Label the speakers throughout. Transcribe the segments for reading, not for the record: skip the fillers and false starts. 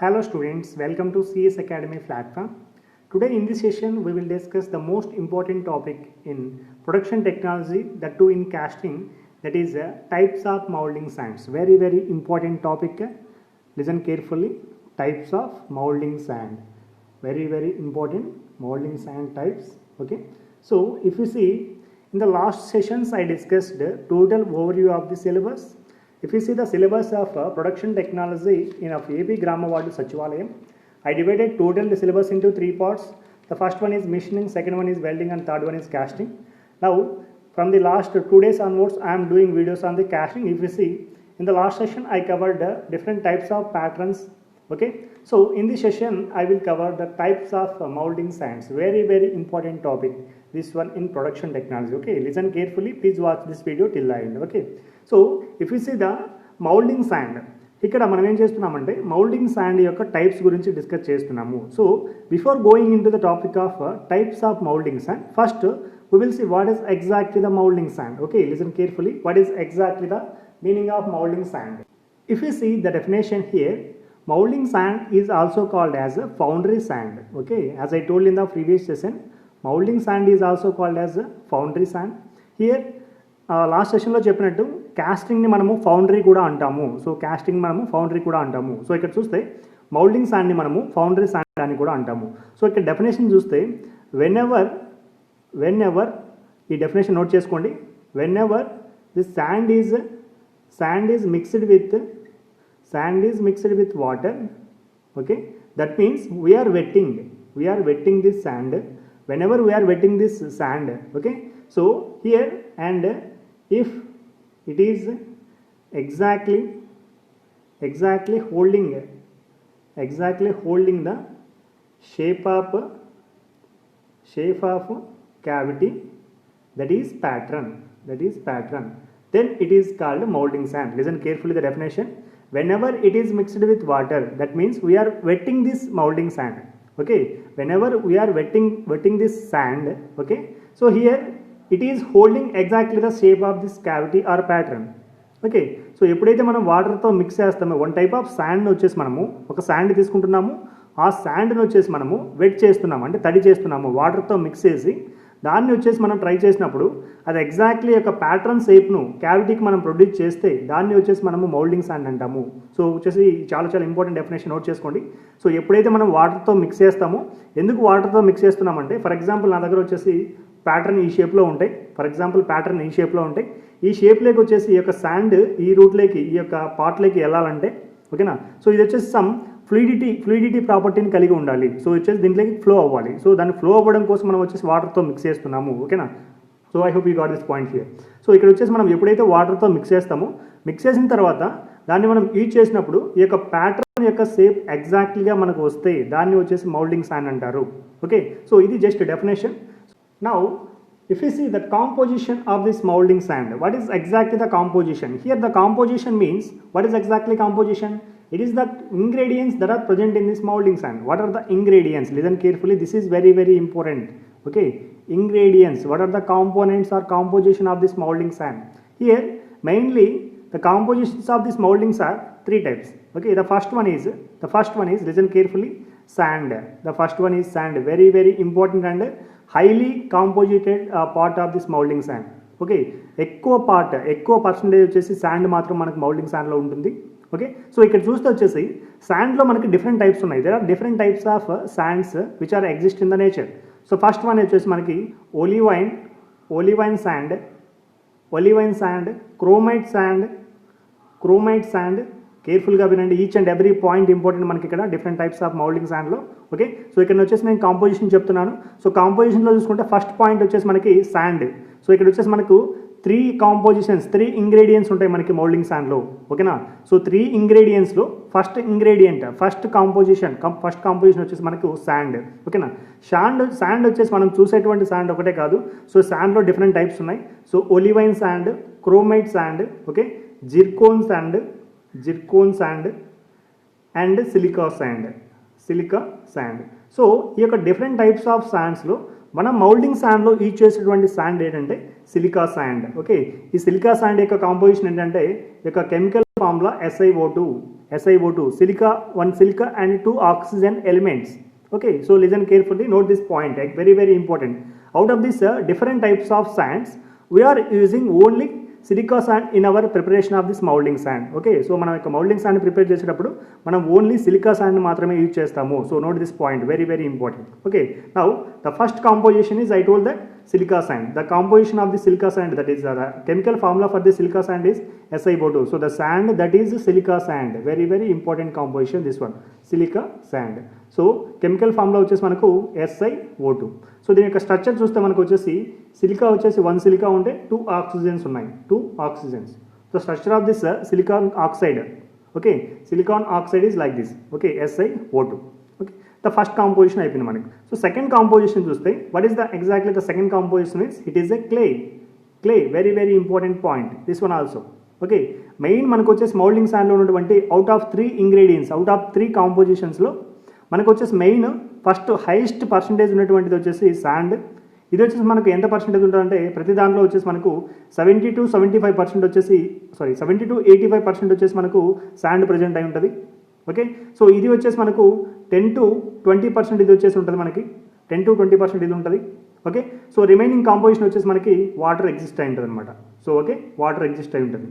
Speaker 1: Hello students, welcome to CS Academy platform. Today in this session we will discuss the most important topic in production technology, that too in casting, that is types of molding sands. Very important topic. Listen carefully. Types of molding sand. Very important molding sand types. Okay. So if you see in the last sessions I discussed the total overview of the syllabus. If you see the syllabus of production technology in of AP Gramavadu Sachivalayam, I divided total the syllabus into three parts. The first one is machining, second one is welding, and third one is casting. Now, from the last 2 days onwards, I am doing videos on the casting. If you see, in the last session, I covered different types of patterns. Okay, so in this session, I will cover the types of molding sands. Very important topic. This one in production technology. Okay, listen carefully. Please watch this video till the end. Okay. So if you see the moulding sand, ఇక్కడ మనం ఏం చేస్తున్నామంటే moulding sand యొక్క types గురించి discuss చేస్తున్నాము. So before going into the topic of types of moulding sand, first we will see what is exactly the molding sand. Okay, listen carefully. What is exactly the meaning of molding sand? If you see the definition here, molding sand is also called as a foundry sand. Okay, as I told in the previous session, molding sand is also called as a foundry sand. Here last సెషన్లో చెప్పినట్టు కాస్టింగ్ని మనము foundry కూడా అంటాము. So casting మనము foundry కూడా అంటాము. So ఇక్కడ చూస్తే మౌల్డింగ్ శాండ్ని మనము ఫౌండరీ శాండ్ అని కూడా అంటాము. సో ఇక్కడ డెఫినేషన్ చూస్తే వెన్ ఎవర్ ఈ డెఫినేషన్ నోట్ చేసుకోండి. Whenever this sand is mixed with water. Okay, that means we are wetting this sand. whenever we are wetting this sand. Okay, so here, and if it is exactly holding the shape of cavity, that is pattern, then it is called molding sand. Listen carefully the definition. Whenever it is mixed with water, that means we are wetting this molding sand. Okay, whenever we are wetting this sand, okay, so here it is holding exactly the shape of this cavity or pattern. Okay, so ఎప్పుడైతే మనం వాటర్తో mix చేస్తామో one type of శాండ్ని వచ్చేసి మనము ఒక sand తీసుకుంటున్నాము, ఆ శాండ్ని వచ్చేసి మనము వెట్ చేస్తున్నాము, అంటే తడి చేస్తున్నాము వాటర్తో మిక్స్ చేసి. దాన్ని వచ్చేసి మనం ట్రై చేసినప్పుడు అది ఎగ్జాక్ట్లీ యొక్క ప్యాటర్న్ షేప్ను క్యావిటీకి మనం ప్రొడ్యూస్ చేస్తే దాన్ని వచ్చేసి మనము మౌల్డింగ్ శాండ్ అంటాము. సో వచ్చేసి చాలా ఇంపార్టెంట్ డెఫినేషన్ నోట్ చేసుకోండి. సో ఎప్పుడైతే మనం వాటర్తో మిక్స్ చేస్తామో, ఎందుకు వాటర్తో మిక్స్ చేస్తున్నామంటే, ఫర్ ఎగ్జాంపుల్ నా దగ్గర వచ్చేసి ప్యాటర్న్ ఈ షేప్లో ఉంటాయి. ఈ షేప్లోకి వచ్చేసి ఈ యొక్క శాండ్ ఈ రూట్లోకి ఈ యొక్క పార్ట్లోకి వెళ్ళాలంటే, ఓకేనా, సో ఇది వచ్చేసి సమ్ ఫ్లూయిడిటీ ప్రాపర్టీని కలిగి ఉండాలి. సో వచ్చేసి దీంట్లోకి ఫ్లో అవ్వాలి. సో దాన్ని ఫ్లో అవ్వడం కోసం మనం వచ్చేసి వాటర్తో మిక్స్ చేస్తున్నాము. ఓకేనా, so I hope you got this point here. So ఇక్కడ వచ్చేసి మనం ఎప్పుడైతే వాటర్తో మిక్స్ చేసిన తర్వాత దాన్ని మనం యూజ్ చేసినప్పుడు ఈ యొక్క ప్యాటర్న్ యొక్క షేప్ ఎగ్జాక్ట్లీగా మనకు వస్తే దాన్ని వచ్చేసి మౌల్డింగ్ శాండ్ అంటారు. ఓకే, సో ఇది just definition. Now if you see the composition of this molding sand, what is exactly the composition? Here the composition means, what is exactly composition? It is the ingredients that are present in this molding sand. What are the ingredients? Listen carefully, this is very important. Okay, ingredients, what are the components or composition of this molding sand? Here mainly the compositions of this moldings are three types. Okay, the first one is listen carefully, sand. The first one is sand, very important and highly composited part of this molding sand. Okay, ఎక్కువ percentage వచ్చేసి sand మాత్రం మనకు moulding శాండ్లో ఉంటుంది. Okay, so ఇక్కడ చూస్తే వచ్చేసి శాండ్లో మనకి డిఫరెంట్ టైప్స్ ఉన్నాయి. There are different types of sands which are exist in the nature. So first one వచ్చేసి మనకి ఒలివైన్ శాండ్, క్రోమైట్ శాండ్. కేర్ఫుల్గా వినండి, each and every point important మనకి ఇక్కడ డిఫరెంట్ టైప్స్ ఆఫ్ మౌల్డింగ్ శాండ్లో. ఓకే, సో ఇక్కడ వచ్చేసి నేను కాంపోజిషన్ చెప్తున్నాను. సో కాంపోజిషన్లో చూసుకుంటే ఫస్ట్ పాయింట్ వచ్చేసి మనకి శాండ్. సో ఇక్కడ వచ్చేసి మనకు 3 ఇంగ్రీడియంట్స్ ఉంటాయి మనకి మౌల్డింగ్ శాండ్లో. ఓకేనా, సో 3 ఇంగ్రీడియంట్స్లో ఫస్ట్ కాంపోజిషన్ వచ్చేసి మనకు శాండ్. ఓకేనా, శాండ్ వచ్చేసి మనం చూసేటువంటి శాండ్ ఒకటే కాదు. సో శాండ్లో డిఫరెంట్ టైప్స్ ఉన్నాయి. So olivine sand, chromite sand, okay, zircon sand and silica sand. So ఈ యొక్క డిఫరెంట్ టైప్స్ ఆఫ్ శాండ్స్లో మనం మౌల్డింగ్ శాండ్లో యూజ్ చేసేటువంటి శాండ్ ఏంటంటే సిలికా శాండ్. ఓకే, ఈ సిలికా శాండ్ యొక్క కాంపోజిషన్ ఏంటంటే ఈ యొక్క chemical formula SiO2. SiO2, silica, one silica and two oxygen elements. Okay, so listen carefully, note this point, very very important. Out of these different types of sands, we are using only silica sand in our preparation of this moulding sand. Okay, so మనం యొక్క moulding sand prepare చేసేటప్పుడు మనం only silica sand మాత్రమే use చేస్తాము. So note this point, very very important. Okay, now the first composition is, I told that silica sand. The composition of the silica sand, that is the chemical formula for the silica sand is SiO2. So the sand that is silica sand, very very important composition this one, silica sand. So chemical formula వచ్చేసి మనకు SiO2. So దీని యొక్క structure చూస్తే మనకు వచ్చేసి silica వచ్చేసి one silica ఉంటే two oxygens ఉన్నాయి, two oxygens. So structure of this silicon oxide, okay, silicon oxide is like this, okay, SiO2. Okay, the first composition అయిపోయింది మనకి. సో సెకండ్ కాంపోజిషన్ చూస్తే what is the exactly the second composition is, it is a clay, very very important point this one also. Okay, main మనకు వచ్చేసి moulding శాండ్లో ఉన్నటువంటి out of 3 ingredients, out of 3 కాంపోజిషన్స్లో మనకు వచ్చేసి main first highest percentage ఉన్నటువంటిది వచ్చేసి sand. ఇది వచ్చేసి మనకు ఎంత పర్సెంటేజ్ ఉంటుందంటే ప్రతి దాంట్లో వచ్చేసి మనకు 70 to 75% వచ్చేసి 70 to 85% వచ్చేసి మనకు శాండ్ ప్రజెంట్ అయి ఉంటుంది. ఓకే, సో ఇది వచ్చేసి మనకు 10 to 20% ఇది వచ్చేసి ఉంటుంది మనకి, 10 to 20% ఇది ఉంటుంది. ఓకే, సో రిమైనింగ్ కాంపోజిషన్ వచ్చేసి మనకి వాటర్ ఎగ్జిస్ట్ అయి ఉంటుంది అనమాట. సో ఓకే, వాటర్ ఎగ్జిస్ట్ అయి ఉంటుంది.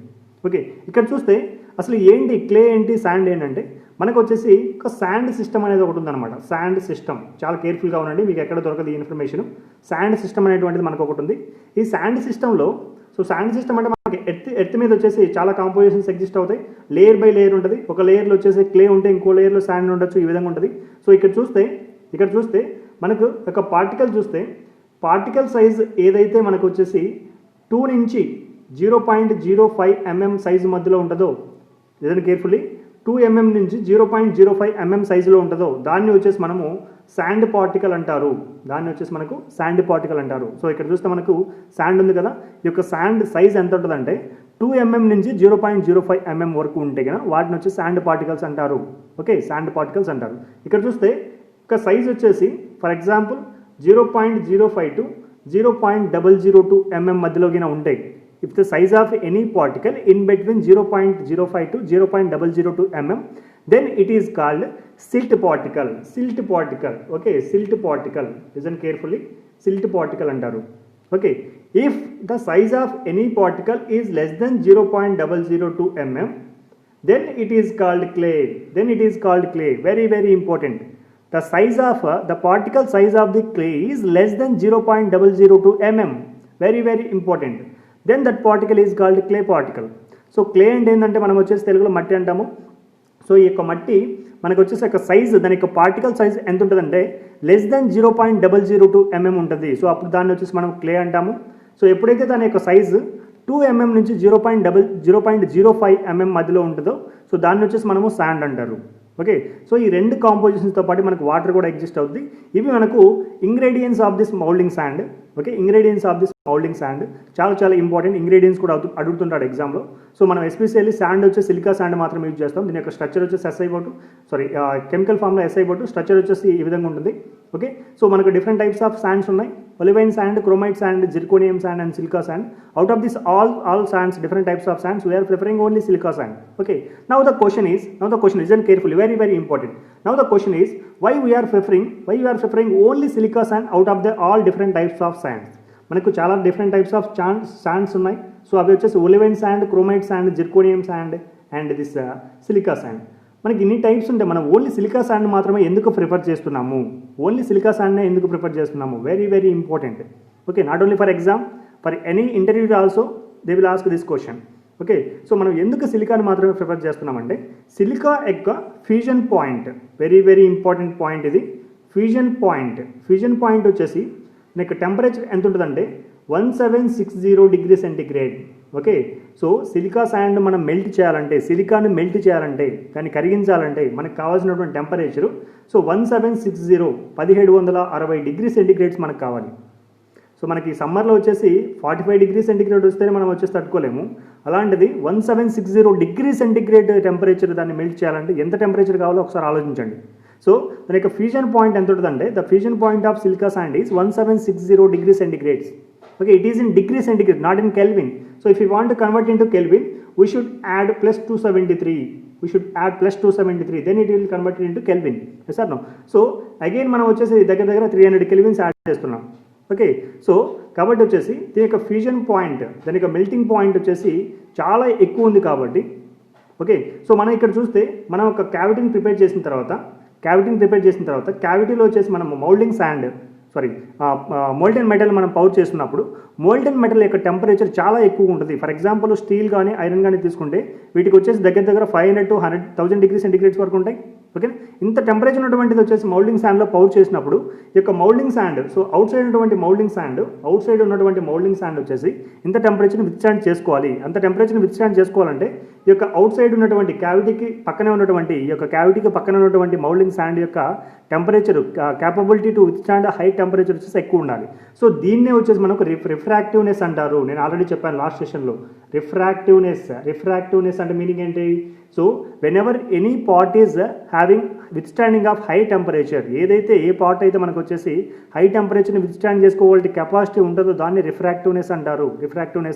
Speaker 1: ఓకే, ఇక్కడ చూస్తే అసలు ఏంటి క్లే ఏంటి శాండ్ ఏంటంటే మనకు వచ్చేసి ఒక శాండ్ సిస్టమ్ అనేది ఒకటి ఉందన్నమాట. శాండ్ సిస్టమ్, చాలా కేర్ఫుల్గా ఉండండి, మీకు ఎక్కడ దొరకదు ఈ ఇన్ఫర్మేషన్. శాండ్ సిస్టమ్ అనేటువంటిది మనకు ఒకటి ఉంది. ఈ శాండ్ సిస్టంలో, సో శాండ్ సిస్టమ్ అంటే మనకి ఎర్త్ మీద వచ్చేసి చాలా కాంపోజిషన్స్ ఎగ్జిస్ట్ అవుతాయి, లేయర్ బై లేయర్ ఉంటుంది. ఒక లేయర్లో వచ్చేసి క్లే ఉంటే ఇంకో లేయర్లో శాండ్ ఉండొచ్చు, ఈ విధంగా ఉంటుంది. సో ఇక్కడ చూస్తే మనకు ఒక పార్టికల్ చూస్తే పార్టికల్ సైజ్ ఏదైతే మనకు వచ్చేసి 2 నుంచి 0.05 mm సైజు మధ్యలో ఉంటుందో, ఏదైనా కేర్ఫుల్లీ 2 mm నుంచి 0.05 mm సైజులో ఉంటుందో దాన్ని వచ్చేసి మనము శాండ్ పార్టికల్ అంటారు. సో ఇక్కడ చూస్తే మనకు శాండ్ ఉంది కదా, ఈ యొక్క శాండ్ సైజ్ ఎంత ఉంటుందంటే 2 mm నుంచి 0.05 mm వరకు ఉంటే కదా వాటిని వచ్చి శాండ్ పార్టికల్స్ అంటారు. ఓకే, శాండ్ పార్టికల్స్ అంటారు. ఇక్కడ చూస్తే ఒక సైజ్ వచ్చేసి ఫర్ ఎగ్జాంపుల్ 0.05 to 0.002 mm మధ్యలో గిన ఉంటాయి. If the size of any particle in between 0.05 to 0.002 mm, then it is called silt particle. Okay, silt particle, listen carefully, silt particle antaru. Okay, if the size of any particle is less than 0.002 mm, then it is called clay. Very very important. The size of the particle size of the clay is less than 0.002 mm. Very very important. Then that particle is called clay particle. So clay అంటే ఏంటంటే మనం వచ్చేసి తెలుగులో మట్టి అంటాము. So ఈ యొక్క మట్టి మనకు వచ్చేసి ఒక సైజ్, దాని యొక్క పార్టికల్ సైజ్ ఎంత ఉంటుందంటే లెస్ దెన్ 0.002 mm ఉంటుంది. సో అప్పుడు దాన్ని వచ్చేసి మనం క్లే అంటాము. సో ఎప్పుడైతే దాని యొక్క సైజు 2 mm నుంచి 0.05 mm మధ్యలో ఉంటుందో సో దాన్ని వచ్చేసి మనము శాండ్ అంటారు. ఓకే, సో ఈ రెండు కాంపోజిషన్స్తో పాటు మనకు వాటర్ కూడా ఎగ్జిస్ట్ అవుతుంది. ఇవి మనకు ingredients of this moulding sand. Okay, ingredients of this moulding sand చాలా ఇంపార్టెంట్. ఇంగ్రీడియంట్స్ కూడా అడుగుతుంటాడు ఎగ్జామ్లో. సో మనం ఎస్పెషల్లీ శాండ్ వచ్చేసి సిలికా శాండ్ మాత్రం యూజ్ చేస్తాం. దీని యొక్క స్ట్రక్చర్ వచ్చేసి కెమికల్ ఫామ్లో SiO2, స్ట్రక్చర్ వచ్చేసి ఈ విధంగా ఉంటుంది. ఓకే, సో మనకు డిఫరెంట్ టైప్స్ ఆఫ్ శాండ్స్ ఉన్నాయి, olivine sand, chromite sand, zirconium sand and silica sand. Out of this all sands, different types of sands, we are preferring only silica sand. Okay, now the question is, listen carefully, very very important. Now the question is, why we are preferring only silica sand out of the all different types of sands? మనకు చాలా different types of sands ఉన్నాయి. So అవి వచ్చేసి olivine sand, chromite sand, zirconium sand and this silica sand. మనకి ఇన్ని types ఉంటే మనం only silica sand మాత్రమే ఎందుకు ప్రిఫర్ చేస్తున్నాము? Very very important. Okay, not only for exam, for any interview also they will ask this question. Okay, so మనం ఎందుకు సిలికాని మాత్రమే ప్రిఫర్ చేస్తున్నామంటే సిలికా యొక్క fusion point, very very important point ఇది. Fusion point వచ్చేసి మీకు టెంపరేచర్ ఎంత ఉంటుందంటే 1760 degree centigrade. Okay, so silica sand మనం సిలికాని మెల్ట్ చేయాలంటే దాన్ని కరిగించాలంటే మనకు కావాల్సినటువంటి టెంపరేచరు సో 1760 డిగ్రీ సెంటిగ్రేడ్స్ మనకు కావాలి. సో మనకి సమ్మర్లో వచ్చేసి 45 డిగ్రీ సెంటిగ్రేడ్ వస్తేనే మనం వచ్చేసి తట్టుకోలేము. అలాంటిది 1760 డిగ్రీ సెంటిగ్రేడ్ టెంపరేచర్ దాన్ని మెల్ట్ చేయాలంటే ఎంత టెంపరేచర్ కావాలో ఒకసారి ఆలోచించండి. సో దాని యొక్క ఫ్యూజన్ పాయింట్ ఎంత ఉంటుందంటే the fusion point of silica sand is 1760 degree centigrades. Okay, it is in degree centigrade, not in Kelvin. So if you want to convert into Kelvin, we should add plus 273. we should add plus 273, then it will convert it into Kelvin. Yes or no? So again మనం వచ్చేసి దగ్గర 300 kelvins add చేస్తున్నాం. Okay, so కాబట్టి వచ్చేసి దీని యొక్క fusion point, దాని యొక్క మెల్టింగ్ పాయింట్ వచ్చేసి చాలా ఎక్కువ ఉంది కాబట్టి ఓకే. సో మనం ఇక్కడ చూస్తే మనం ఒక క్యావిటీని ప్రిపేర్ చేసిన తర్వాత క్యావిటీలో వచ్చేసి మనం మౌల్డింగ్ శాండ్ మోల్టెన్ మెటల్ మనం పౌర్ చేస్తున్నప్పుడు మోల్టెన్ మెటల్ యొక్క టెంపరేచర్ చాలా ఎక్కువ ఉంటుంది. ఫర్ ఎగ్జాంపుల్ స్టీల్ కానీ ఐరన్ కానీ తీసుకుంటే వీటికి వచ్చేసి దగ్గర 500 to 1000 డిగ్రీ సెంటిగ్రేడ్స్ వరకు ఉంటాయి. ఓకే, ఇంత టెంపరేచర్ ఉన్నటువంటిది వచ్చేసి మౌల్డింగ్ శాండ్లో పౌర్ చేసినప్పుడు ఈ యొక్క moulding sand, so out side ఉన్నటువంటి మౌల్డింగ్ శాండ్ వచ్చేసి ఇంత టెంపరేచర్ని విత్స్టాండ్ చేసుకోవాలి. అంత టెంపరేచర్ని విత్స్టాండ్ చేసుకోవాలంటే ఈ యొక్క అవుట్ సైడ్ ఉన్నటువంటి క్యావిటీకి పక్కనే ఉన్నటువంటి మౌల్డింగ్ శాండ్ యొక్క temperature capability to withstand high temperature వచ్చేసి ఎక్కువ ఉండాలి. సో దీన్నే వచ్చేసి మనకు రిఫ్రాక్టివ్నెస్ అంటారు. నేను ఆల్రెడీ చెప్పాను లాస్ట్ సెషన్లో. రిఫ్రాక్టివ్నెస్ అంటే మీనింగ్ ఏంటి? So whenever any part is having withstanding of high temperature, ఏదైతే ఏ పార్ట్ అయితే మనకు వచ్చేసి హై టెంపరేచర్ని విత్స్టాండ్ చేసుకోవాలంటే కెపాసిటీ ఉంటుందో దాన్ని రిఫ్రాక్టివ్నెస్ అంటారు.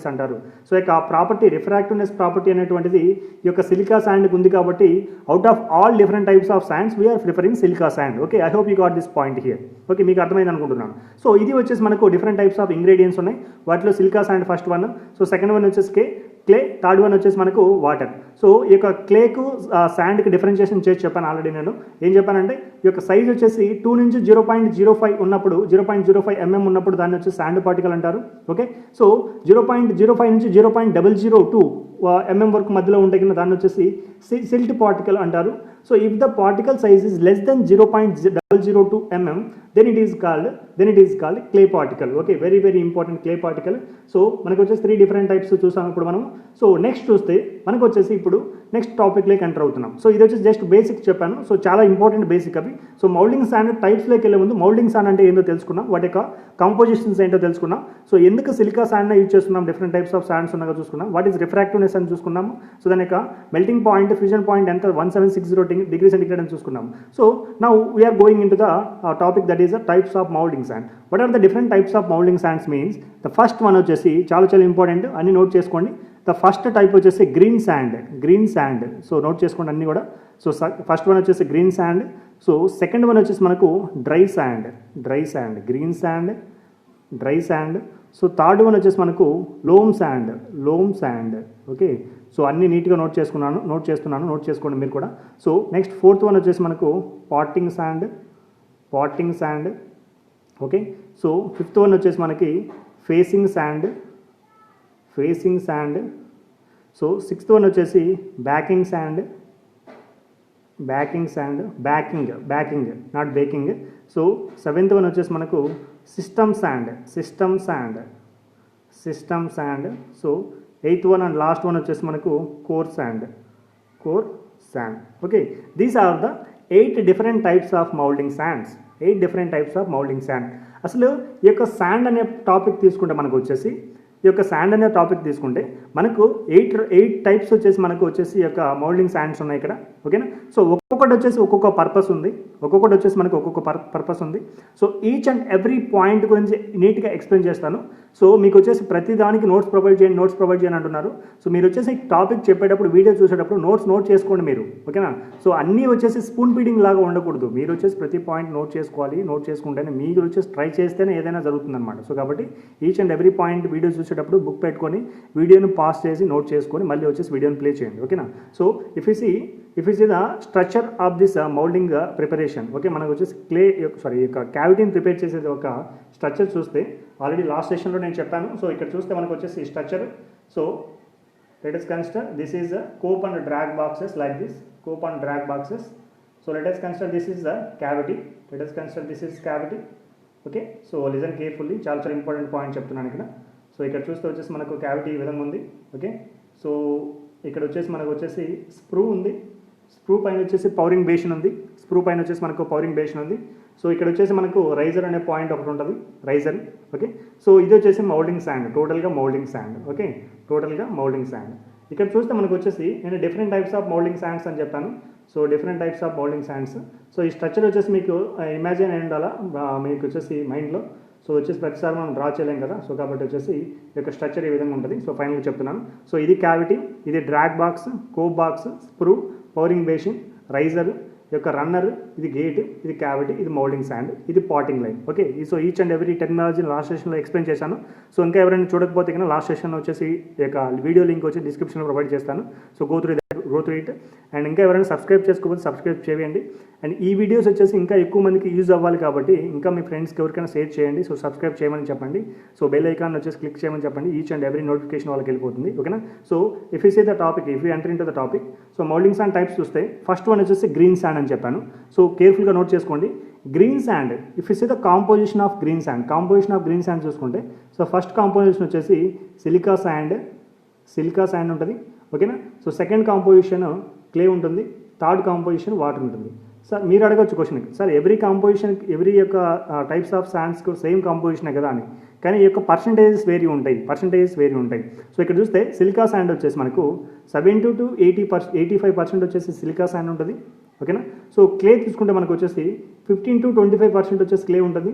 Speaker 1: సో ఇక ఆ ప్రాపర్టీ రిఫ్రాక్టివ్నెస్ ప్రాపర్టీ అనేటువంటిది ఈ యొక్క సిలికా శాండ్కి ఉంది కాబట్టి out of all different types of sands we are preferring silica sand. Okay, I hope you got this point here. Okay, మీకు అర్థమైంది అనుకుంటున్నాను. సో ఇది వచ్చేసి మనకు డిఫరెంట్ టైప్స్ ఆఫ్ ఇంగ్రీడియంట్స్ ఉన్నాయి. వాటిలో silica sand first one, so second one వచ్చేసి clay, third one వచ్చేసి మనకు వాటర్. సో ఈ యొక్క క్లేకు శాండ్కి డిఫరెన్షియేషన్ చేసి చెప్పాను ఆల్రెడీ. నేను ఏం చెప్పానంటే ఈ యొక్క సైజ్ వచ్చేసి 2 నుంచి 0.05 ఉన్నప్పుడు 0.05 mm ఉన్నప్పుడు దాన్ని వచ్చేసి శాండ్ పార్టికల్ అంటారు. ఓకే, సో 0.05 నుంచి 0.002 mm వరకు మధ్యలో ఉంటే కింద దాన్ని వచ్చేసి సిల్ట్ పార్టికల్ అంటారు. So if the particle size is less than 0.002 mm then it is called clay particle. Okay, very important clay particle. So మనకు వచ్చేసి 3 డిఫరెంట్ టైప్స్ చూసాం ఇప్పుడు మనం. సో నెక్స్ట్ చూస్తే మనకు వచ్చేసి ఇప్పుడు నెక్స్ట్ టాపిక్లోకి ఎంటర్ అవుతున్నాం. సో ఇది వచ్చేసి జస్ట్ బేసిక్ చెప్పాను. సో చాలా ఇంపార్టెంట్ బేసిక్ అవి. సో మౌల్డింగ్ శాండ్ టైప్స్లోకి వెళ్ళే ముందు మౌల్డింగ్ శాండ్ అంటే ఏంటో తెలుసుకున్నాం, వాటి యొక్క కంపోజిషన్స్ ఏంటో తెలుసుకున్నాం. సో ఎందుకు సిలికా శాండ్ యూజ్ చేస్తున్నాం, డిఫరెంట్ టైప్స్ ఆఫ్ శాండ్స్ ఉన్నాయో చూసుకున్నాం. వాట్ ఈస్ రిఫ్రాక్టివ్నెస్ అని చూసుకున్నాము. సో దాని యొక్క మెల్టింగ్ పాయింట్, ఫ్యూజన్ పాయింట్ ఎంత 1760 డిగ్రీ సెంటిగ్రేడ్ అని చూసుకున్నాం. So now we are going into the topic that is the types of moulding sand. What are the different types of moulding sands means the first one వచ్చేసి చాలా important, అన్ని note చేసుకోండి. The first type వచ్చేసి green sand. So note చేసుకోండి అన్ని కూడా. So first one వచ్చేసి green sand. So second one వచ్చేసి మనకు dry sand, green sand, dry sand. So third one వచ్చేసి మనకు లోమ్ శాండ్. ఓకే, సో అన్ని నీట్గా నోట్ చేస్తున్నాను, నోట్ చేసుకోండి మీరు కూడా. సో నెక్స్ట్ ఫోర్త్ వన్ వచ్చేసి మనకు potting sand. Okay, so fifth one వచ్చేసి మనకి facing sand. So sixth one వచ్చేసి backing sand, not baking. So seventh one వచ్చేసి మనకు system sand. So eighth one and last one వచ్చేసి మనకు core sand. Okay, these are the 8 different types of moulding sands. అసలు ఈ యొక్క sand అనే topic తీసుకుంటే మనకు వచ్చేసి మనకు 8 టైప్స్ వచ్చేసి మనకు వచ్చేసి ఈ యొక్క మౌల్డింగ్ శాండ్స్ ఉన్నాయి ఇక్కడ. ఓకేనా, సో ఒక్కొక్కటి వచ్చేసి ఒక్కొక్క పర్పస్ ఉంది. So each and every point గురించి నీట్గా ఎక్స్ప్లెయిన్ చేస్తాను. సో మీకు వచ్చేసి ప్రతి దానికి నోట్స్ ప్రొవైడ్ చేయండి అంటున్నారు. సో మీరు వచ్చేసి టాపిక్ చెప్పేటప్పుడు, వీడియో చూసేటప్పుడు నోట్ చేసుకోండి మీరు. ఓకేనా, సో అన్నీ వచ్చేసి స్పూన్ ఫీడింగ్ లాగా ఉండకూడదు. మీరు వచ్చేసి ప్రతి పాయింట్ నోట్ చేసుకోవాలి. నోట్ చేసుకుంటేనే మీరు వచ్చేసి ట్రై చేస్తేనే ఏదైనా జరుగుతుందన్నమాట. సో కాబట్టి each and every point video చూసేటప్పుడు బుక్ పెట్టుకొని వీడియోను పాస్ చేసి నోట్ చేసుకొని మళ్ళీ వచ్చేసి వీడియోని ప్లే చేయండి. ఓకేనా, so if you see the structure of this moulding preparation. Okay, మనకు వచ్చేసి క్యావిటీని ప్రిపేర్ చేసేది ఒక స్ట్రక్చర్ చూస్తే ఆల్రెడీ లాస్ట్ సెషన్లో నేను చెప్పాను. సో ఇక్కడ చూస్తే మనకు వచ్చేసి structure. So let us consider this is a cope and drag boxes like this, so let us consider this is the cavity. Okay, so listen carefully, చాలా ఇంపార్టెంట్ పాయింట్ చెప్తున్నాను ఇక్కడ. సో ఇక్కడ చూస్తే వచ్చేసి మనకు క్యావిటీ ఈ విధంగా ఉంది. ఓకే, సో ఇక్కడ వచ్చేసి మనకు వచ్చేసి స్ప్రూ ఉంది. స్ప్రూ పైన వచ్చేసి పౌరింగ్ బేషన్ ఉంది. సో ఇక్కడ వచ్చేసి మనకు రైజర్ అనే పాయింట్ ఒకటి ఉంటుంది, రైజర్. ఓకే, సో ఇది వచ్చేసి మౌల్డింగ్ శాండ్, టోటల్గా మౌల్డింగ్ శాండ్. ఇక్కడ చూస్తే మనకు వచ్చేసి నేను different types of moulding sands అని చెప్పాను. So different types of moulding sands. So ఈ స్ట్రక్చర్ వచ్చేసి మీకు ఇమాజిన్ అయి ఉండాలా మీకు వచ్చేసి మైండ్లో. సో వచ్చేసి ప్రతిసారి మనం డ్రా చేయలేం కదా. సో కాబట్టి వచ్చేసి ఈ యొక్క స్ట్రక్చర్ ఈ విధంగా ఉంటుంది. సో ఫైనల్గా చెప్తున్నాను. సో ఇది క్యావిటీ, ఇది drag box, cope box, sprue, pouring basin, raiser, యొక్క రన్నర్, ఇది గేట్, ఇది క్యావిటీ, ఇది మౌల్డింగ్ శాండ్, ఇది potting line. Okay, so each and every technology last సెషన్లో ఎక్స్ప్లెయిన్ చేశాను. సో ఇంకా ఎవరైనా చూడకపోతే కన్నా లాస్ట్ సెషన్ వచ్చేసి ఈ యొక్క వీడియో లింక్ వచ్చి డిస్క్రిప్షన్లో ప్రొవైడ్ చేస్తాను. So go through it. And ఇంకా ఎవరైనా సబ్స్క్రైబ్ చేసుకోకపోతే సబ్స్క్రైబ్ చేయండి. అండ్ ఈ వీడియోస్ వచ్చేసి ఇంకా ఎక్కువ మందికి యూజ్ అవ్వాలి కాబట్టి ఇంకా మీ ఫ్రెండ్స్కి ఎవరికైనా షేర్ చేయండి. సో సబ్స్క్రైబ్ చేయమని చెప్పండి. సో బెల్ ఐకాన్ వచ్చేసి క్లిక్ చేయమని చెప్పండి. ఈచ్ అండ్ ఎవ్రీ నోటిఫికేషన్ వాళ్ళకి వెళ్ళిపోతుంది. ఓకేనా. So if you say the topic, if you enter in to the topic, so moulding sand types చూస్తే ఫస్ట్ వన్ వచ్చేసి గ్రీన్ శాండ్ అని చెప్పాను. సో కేర్ఫుల్గా నోట్ చేసుకోండి. Green sand, if you say the composition of green sand చూసుకుంటే, so first composition వచ్చేసి silica sand ఉంటుంది. ఓకేనా. సో సెకండ్ కాంపోజిషన్ క్లే ఉంటుంది. థర్డ్ కాంపోజిషన్ వాటర్ ఉంటుంది. సార్ మీరు అడగచ్చు క్వశ్చన్, సార్ ఎవ్రీ యొక్క టైప్స్ ఆఫ్ శాండ్స్కి సేమ్ కాంపోజిషనే కదా అని. కానీ ఈ యొక్క పర్సంటేజెస్ వేరీ ఉంటాయి. సో ఇక్కడ చూస్తే సిలికా శాండ్ వచ్చేసి మనకు 70 to 85% వచ్చేసి సిలికా శాండ్ ఉంటుంది. ఓకేనా. సో క్లే తీసుకుంటే మనకు వచ్చేసి 15 to 25% వచ్చేసి క్లే ఉంటుంది.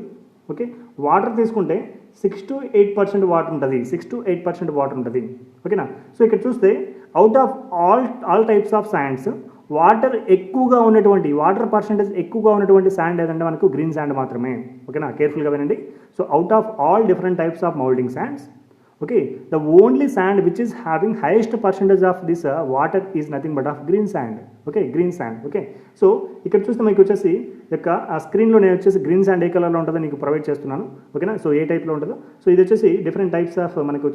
Speaker 1: ఓకే. వాటర్ తీసుకుంటే 6 to 8% వాటర్ ఉంటుంది. ఓకేనా. సో ఇక్కడ చూస్తే out of all types of sands water percentage ఎక్కువగా ఉన్నటువంటి శాండ్ ఏదంటే మనకు గ్రీన్ శాండ్ మాత్రమే. ఓకేనా. కేర్ఫుల్గా వినండి. So out of all different types of moulding sands, okay, the only sand which is having highest percentage of this water is nothing but of green sand. Okay, so ఇక్కడ చూస్తే మీకు వచ్చేసి యొక్క స్క్రీన్లో నేను వచ్చేసి గ్రీన్ శాండ్ ఏ కలర్లో ఉంటుందో నీకు ప్రొవైడ్ చేస్తున్నాను. ఓకేనా. సో ఏ టైప్లో ఉంటుందో, సో ఇది వచ్చేసి డిఫరెంట్ టైప్స్ ఆఫ్ మనకు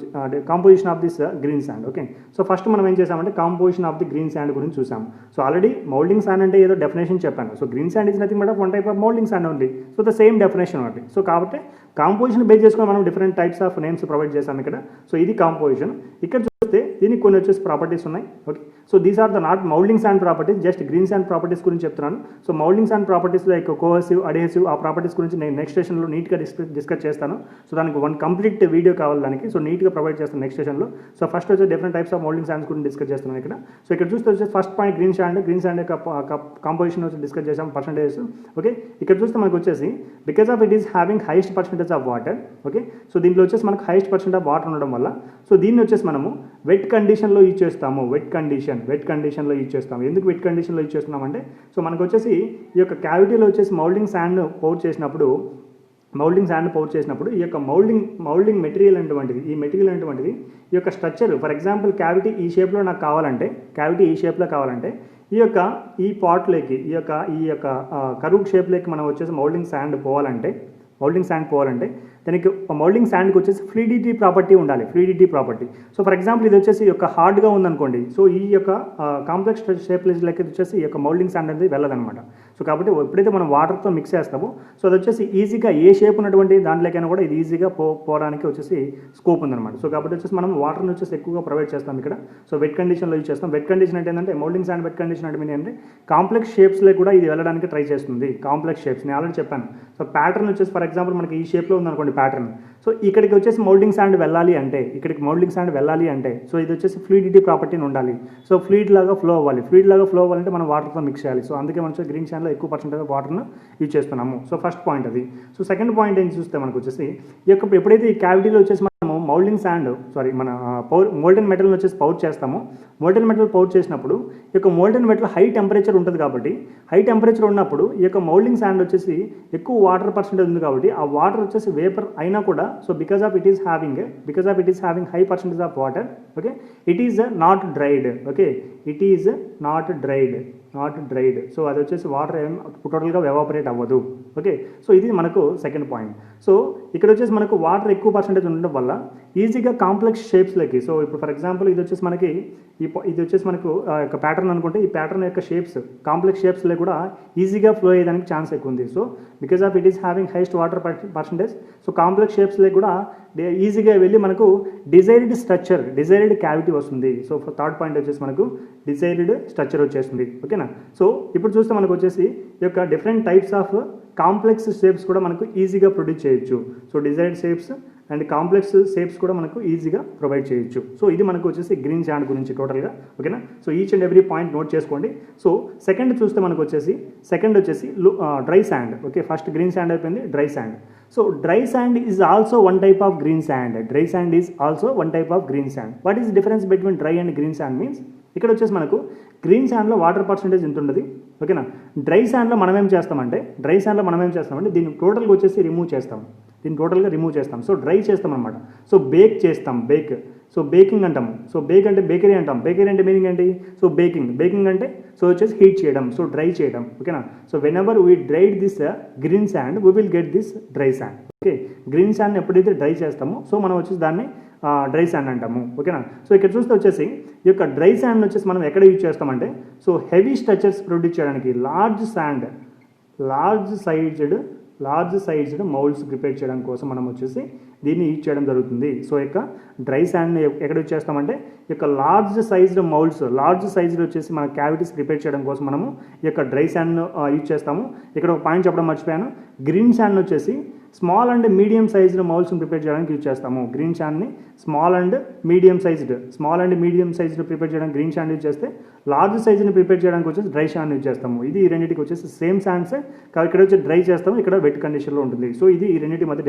Speaker 1: composition of this green sand. Okay. So first మనం ఏం చేసామంటే composition of the green sand గురించి చూసాము. సో ఆల్రెడీ మౌల్డింగ్ శాండ్ అంటే ఏదో డెఫినేషన్ చెప్పాను. So green sand is nothing but of one type of moulding sand only. So the same definition only. So కాబట్టి composition base చేసుకొని మనం different types of names provide చేసాం ఇక్కడ. So ఇది composition. ఇక్కడ చూస్తే దీనికి కొన్ని వచ్చేసి ప్రాపర్టీస్ ఉన్నాయి. Okay. So these are the not moulding sand properties, just green sand properties గురించి చెప్తున్నాను. So moulding sand properties like cohesive, adhesive, ఆ ప్రాపర్టీస్ గురించి నేను నెక్స్ట్ సెషన్లో నీట్గా డిస్కస్ చేస్తాను. సో దానికి వన్ కంప్లీట్ వీడియో కావాలి దానికి. సో నీట్గా ప్రొవైడ్ చేస్తాను నెక్స్ట్ సెషన్లో. సో ఫస్ట్ వచ్చి different types of moulding sands గురించి డిస్కస్ చేస్తున్నాను ఇక్కడ. సో ఇక్కడ చూస్తే వచ్చేసి ఫస్ట్ పాయింట్ గ్రీన్ శాండ్ యొక్క కాంపోజిషన్ వచ్చి డిస్కస్ చేసాం, పర్సెంటేజ్. ఓకే. ఇక్కడ చూస్తే మనకు వచ్చేసి because of it is having highest percentage of water. Okay. So దీంట్లో వచ్చేసి మనకు హైయెస్ట్ పర్సెంట్ ఆఫ్ వాటర్ ఉండడం వల్ల సో దీన్ని వచ్చేసి మనము వెట్ కండిషన్లో యూజ్ చేస్తాము. వెట్ కండిషన్లో యూజ్ చేస్తాము. ఎందుకు వెట్ కండిషన్లో యూజ్ చేస్తున్నామంటే, సో మనకు వచ్చేసి ఈ యొక్క క్యావిటీలో వచ్చేసి మౌల్డింగ్ శాండ్ పౌర్ చేసినప్పుడు ఈ యొక్క మౌల్డింగ్ మెటీరియల్ అటువంటిది, ఈ యొక్క స్ట్రక్చర్, ఫర్ ఎగ్జాంపుల్ క్యావిటీ ఈ షేప్లో నాకు కావాలంటే, ఈ పాట్లోకి ఈ యొక్క కరువు షేప్లోకి మనం వచ్చేసి మౌల్డింగ్ శాండ్ పోవాలంటే దానికి మౌల్డింగ్ శాండ్కి వచ్చేసి ఫ్లూయిడిటీ ప్రాపర్టీ ఉండాలి. సో ఫర్ ఎగ్జాంపుల్ ఇది వచ్చేసి యొక్క హార్డ్గా ఉందనుకోండి, సో ఈ యొక్క కాంప్లెక్స్ షేప్లెస్లోకి వచ్చేసి ఈ యొక్క మౌల్డింగ్ శాండ్ అనేది వెళ్ళదనమాట. సో కాబట్టి ఎప్పుడైతే మనం వాటర్తో మిక్స్ చేస్తామో సో అది వచ్చేసి ఈజీగా ఏ షేప్ ఉన్నటువంటి దాంట్లోకైనా కూడా ఇది ఈజీగా పోవడానికి వచ్చేసి స్కోప్ ఉందన్నమాట. సో కాబట్టి వచ్చేసి మనం వాటర్ని వచ్చేసి ఎక్కువగా ప్రొవైడ్ చేస్తాం ఇక్కడ. సో వెట్ కండిషన్లో యూజ్ చేస్తాం. వెట్ కండిషన్ అంటే ఏంటంటే మౌల్డింగ్ శాండ్ వెట్ కండిషన్ అంటే ఏంటంటే కాంప్లెక్స్ షేప్స్లో కూడా ఇది వెళ్ళడానికి ట్రై చేస్తుంది. కాంప్లెక్స్ షేప్స్ నేను ఆల్రెడీ చెప్పాను. సో ప్యాటర్న్ వచ్చేసి ఫర్ ఎగ్జాంపుల్ మనకి ఈ షేప్లో ఉందనుకోండి ప్యాటర్న్. సో ఇక్కడికి వచ్చేసి మౌల్డింగ్ శాండ్ వెళ్ళాలి అంటే సో ఇది వచ్చేసి ఫ్లూయిడిటీ ప్రాపర్టీని ఉండాలి. సో ఫ్లూయిడ్ లాగా ఫ్లో అవ్వాలంటే మనం వాటర్తో మిక్స్ చేయాలి. సో అందుకే మనం గ్రీన్ శాండ్లో ఎక్కువ పర్సెంటేజ్ ఆఫ్ వాటర్ను యూజ్ చేస్తున్నాము. సో ఫస్ట్ పాయింట్ అది. సో సెకండ్ పాయింట్ ఏం చూస్తే మనకు వచ్చేసి ఈ యొక్క ఎప్పుడైతే ఈ క్యావిటీలో వచ్చేసి మనము మోల్టెన్ మెటల్ వచ్చేసి పౌర్ చేస్తాము. మోల్టెన్ మెటల్ పౌర్ చేసినప్పుడు ఈ యొక్క మోల్టెన్ మెటల్ హై టెంపరేచర్ ఉంటుంది కాబట్టి హై టెంపరేచర్ ఉన్నప్పుడు ఈ యొక్క మౌల్డింగ్ శాండ్ వచ్చేసి ఎక్కువ వాటర్ పర్సెంటేజ్ ఉంది కాబట్టి ఆ వాటర్ వచ్చేసి వేపర్ అయినా కూడా so because of it is having high percentage of water. Okay. It is not dried. So అది వచ్చేసి వాటర్ టోటల్గా ఎవాపరేట్ అవ్వదు. ఓకే. సో ఇది మనకు సెకండ్ పాయింట్. సో ఇక్కడ వచ్చేసి మనకు వాటర్ ఎక్కువ పర్సెంటేజ్ ఉండడం వల్ల ఈజీగా కాంప్లెక్స్ షేప్స్లోకి, సో ఇప్పుడు ఫర్ ఎగ్జాంపుల్ ఇది వచ్చేసి మనకు యొక్క ప్యాటర్న్ అనుకుంటే ఈ ప్యాటర్న్ యొక్క షేప్స్ కాంప్లెక్స్ షేప్స్లో కూడా ఈజీగా ఫ్లో అయ్యేదానికి ఛాన్స్ ఎక్కువ ఉంది. So because of it is having highest water percentage so complex షేప్స్లో కూడా ఈజీగా వెళ్ళి మనకు డిజైర్డ్ క్యావిటీ వస్తుంది. సో థర్డ్ పాయింట్ వచ్చేసి మనకు డిజైర్డ్ స్ట్రక్చర్ వచ్చేస్తుంది. ఓకేనా. సో ఇప్పుడు చూస్తే మనకు వచ్చేసి ఈ యొక్క different types of complex shapes కూడా మనకు ఈజీగా ప్రొడ్యూస్ చేయొచ్చు. So desired shapes and complex shapes కూడా మనకు ఈజీగా ప్రొవైడ్ చేయొచ్చు. సో ఇది మనకు వచ్చేసి గ్రీన్ శాండ్ గురించి టోటల్గా. ఓకేనా. So each and every point note చేసుకోండి. సో సెకండ్ చూస్తే మనకు వచ్చేసి dry sand. Okay. First green sand అయిపోయింది, dry sand. So dry sand is also one type of green sand. What is the difference between dry and green sand means, ఇక్కడ వచ్చేసి మనకు green శాండ్లో water percentage ఎంత ఉంటుంది, ఓకేనా. Dry శాండ్లో మనం ఏం చేస్తామంటే దీన్ని టోటల్గా వచ్చేసి రిమూవ్ చేస్తాం. సో డ్రై చేస్తాం అనమాట. సో బేక్ చేస్తాం, సో బేకింగ్ అంటాము. సో బేక్ అంటే బేకరీ అంటాం. బేకరీ అంటే మీనింగ్ ఏంటి? సో బేకింగ్ అంటే సో వచ్చేసి హీట్ చేయడం, సో డ్రై చేయడం, ఓకేనా. So whenever we dried this green sand we will get this dry sand. Okay, green శాండ్ని ఎప్పుడైతే డ్రై చేస్తామో సో మనం వచ్చేసి దాన్ని డ్రై శాండ్ అంటాము, ఓకేనా. సో ఇక్కడ చూస్తే వచ్చేసి ఈ యొక్క డ్రై శాండ్ వచ్చేసి మనం ఎక్కడ యూజ్ చేస్తామంటే సో హెవీ స్ట్రక్చర్స్ ప్రొడ్యూస్ చేయడానికి లార్జ్ సైజ్డ్ మౌల్డ్స్ ప్రిపేర్ చేయడం కోసం మనం వచ్చేసి దీన్ని యూజ్ చేయడం జరుగుతుంది. సో యొక్క డ్రై శాండ్ని ఎక్కడ యూజ్ చేస్తామంటే ఈ యొక్క లార్జ్ సైజ్డ్ వచ్చేసి మన క్యావిటీస్ ప్రిపేర్ చేయడం కోసం మనము ఈ యొక్క డ్రై శాండ్ను యూజ్ చేస్తాము. ఇక్కడ ఒక పాయింట్ చెప్పడం మర్చిపోయాను. గ్రీన్ శాండ్ వచ్చేసి స్మాల్ అండ్ మీడియం సైజ్డ్ మౌల్డ్స్ని ప్రిపేర్ చేయడానికి యూజ్ చేస్తాము. గ్రీన్ శాండ్ని small and medium sized prepare చేయడానికి గ్రీన్ శాండ్ యూజ్ చేస్తే, లార్జ్ సైజ్ని ప్రిపేర్ చేయడానికి వచ్చేసి డ్రై శాండ్ యూజ్ చేస్తాము. ఇది ఈ రెండింటికి వచ్చేసి సేమ్ శాండ్సే, ఇక్కడ వచ్చి డ్రై చేస్తాము, ఇక్కడ వెట్ కండిషన్లో ఉంటుంది. సో ఇది ఈ రెండింటి మధ్య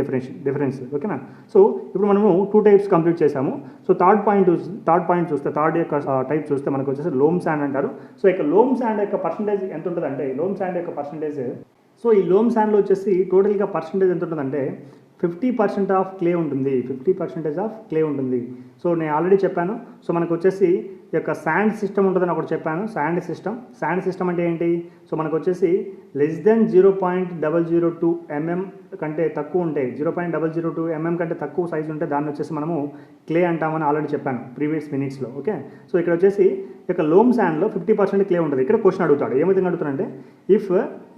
Speaker 1: డిఫరెన్స్, ఓకేనా. సో ఇప్పుడు మనము 2 టైప్స్ కంప్లీట్ చేసాము. సో థర్డ్ పాయింట్ చూస్తే థర్డ్ యొక్క టైప్ చూస్తే మనకు వచ్చేసి లోమ్ శాండ్ అంటారు. సో ఇక లోమ్ శాండ్ యొక్క పర్సంటేజ్ ఎంత ఉంటుంది అంటే సో ఈ లోమ్ శాండ్లో వచ్చేసి టోటల్గా పర్సంటేజ్ ఎంత ఉంటుందంటే 50% ఆఫ్ క్లే ఉంటుంది. సో నేను ఆల్రెడీ చెప్పాను. సో మనకు వచ్చేసి ఈ యొక్క శాండ్ సిస్టమ్ ఉంటుందని ఒకటి చెప్పాను. శాండ్ సిస్టమ్ అంటే ఏంటి? సో మనకు వచ్చేసి లెస్ దెన్ 0.002 mm కంటే తక్కువ ఉంటే 0.002 mm కంటే తక్కువ సైజు ఉంటే దాన్ని వచ్చేసి మనము క్లే అంటామని ఆల్రెడీ చెప్పాను ప్రీవియస్ మినిట్స్లో, ఓకే. సో ఇక్కడ వచ్చేసి ఈ యొక్క లోమ్ శాండ్లో 50% క్లే ఉంటుంది. ఇక్కడ క్వశ్చన్ అడుగుతాడు, ఏ విధంగా అడుగుతాడంటే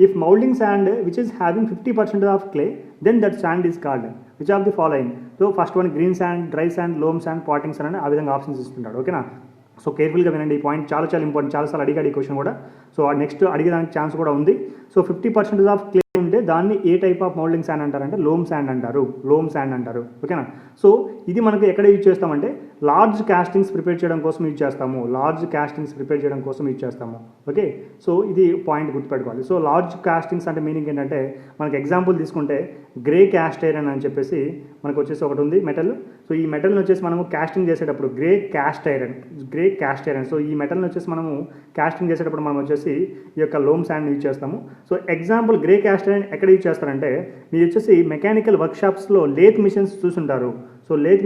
Speaker 1: if moulding sand which is having 50% of clay then that sand is called which of the following. So first one green sand, dry sand, loam sand, potting sand అని ఆ విధంగా options ఇస్తుంటాడు, ఓకేనా. సో కేర్ఫుల్గా వినండి, ఈ పాయింట్ చాలా important. చాలాసార్లు అడిగాడు ఈ క్వశ్చన్ కూడా. సో నెక్స్ట్ అడిగేదానికి ఛాన్స్ కూడా ఉంది. సో 50% ఆఫ్ క్లే ఉంటే దాన్ని ఏ టైప్ ఆఫ్ మౌల్డింగ్ శాండ్ అంటారంటే లోమ్ శాండ్ అంటారు, ఓకేనా. సో ఇది మనకు ఎక్కడ యూజ్ చేస్తామంటే లార్జ్ కాస్టింగ్స్ ప్రిపేర్ చేయడం కోసం యూజ్ చేస్తాము, ఓకే. సో ఇది పాయింట్ గుర్తుపెట్టుకోవాలి. సో లార్జ్ కాస్టింగ్స్ అంటే మీనింగ్ ఏంటంటే మనకి ఎగ్జాంపుల్ తీసుకుంటే గ్రే క్యాస్ట్ ఐరన్ అని చెప్పేసి మనకు వచ్చేసి ఒకటి ఉంది మెటల్. సో ఈ మెటల్ని వచ్చేసి మనము కాస్టింగ్ చేసేటప్పుడు గ్రే క్యాస్ట్ ఐరన్ సో ఈ మెటల్ని వచ్చేసి మనము కాస్టింగ్ చేసేటప్పుడు మనం వచ్చేసి ఈ యొక్క లోమ్ శాండ్ యూజ్ చేస్తాము. So example grey cast iron ఎక్కడ యూజ్ చేస్తారంటే మీరు వచ్చేసి మెకానికల్ వర్క్షాప్స్లో లేత్ మిషన్స్ చూసుంటారు. సో లేత్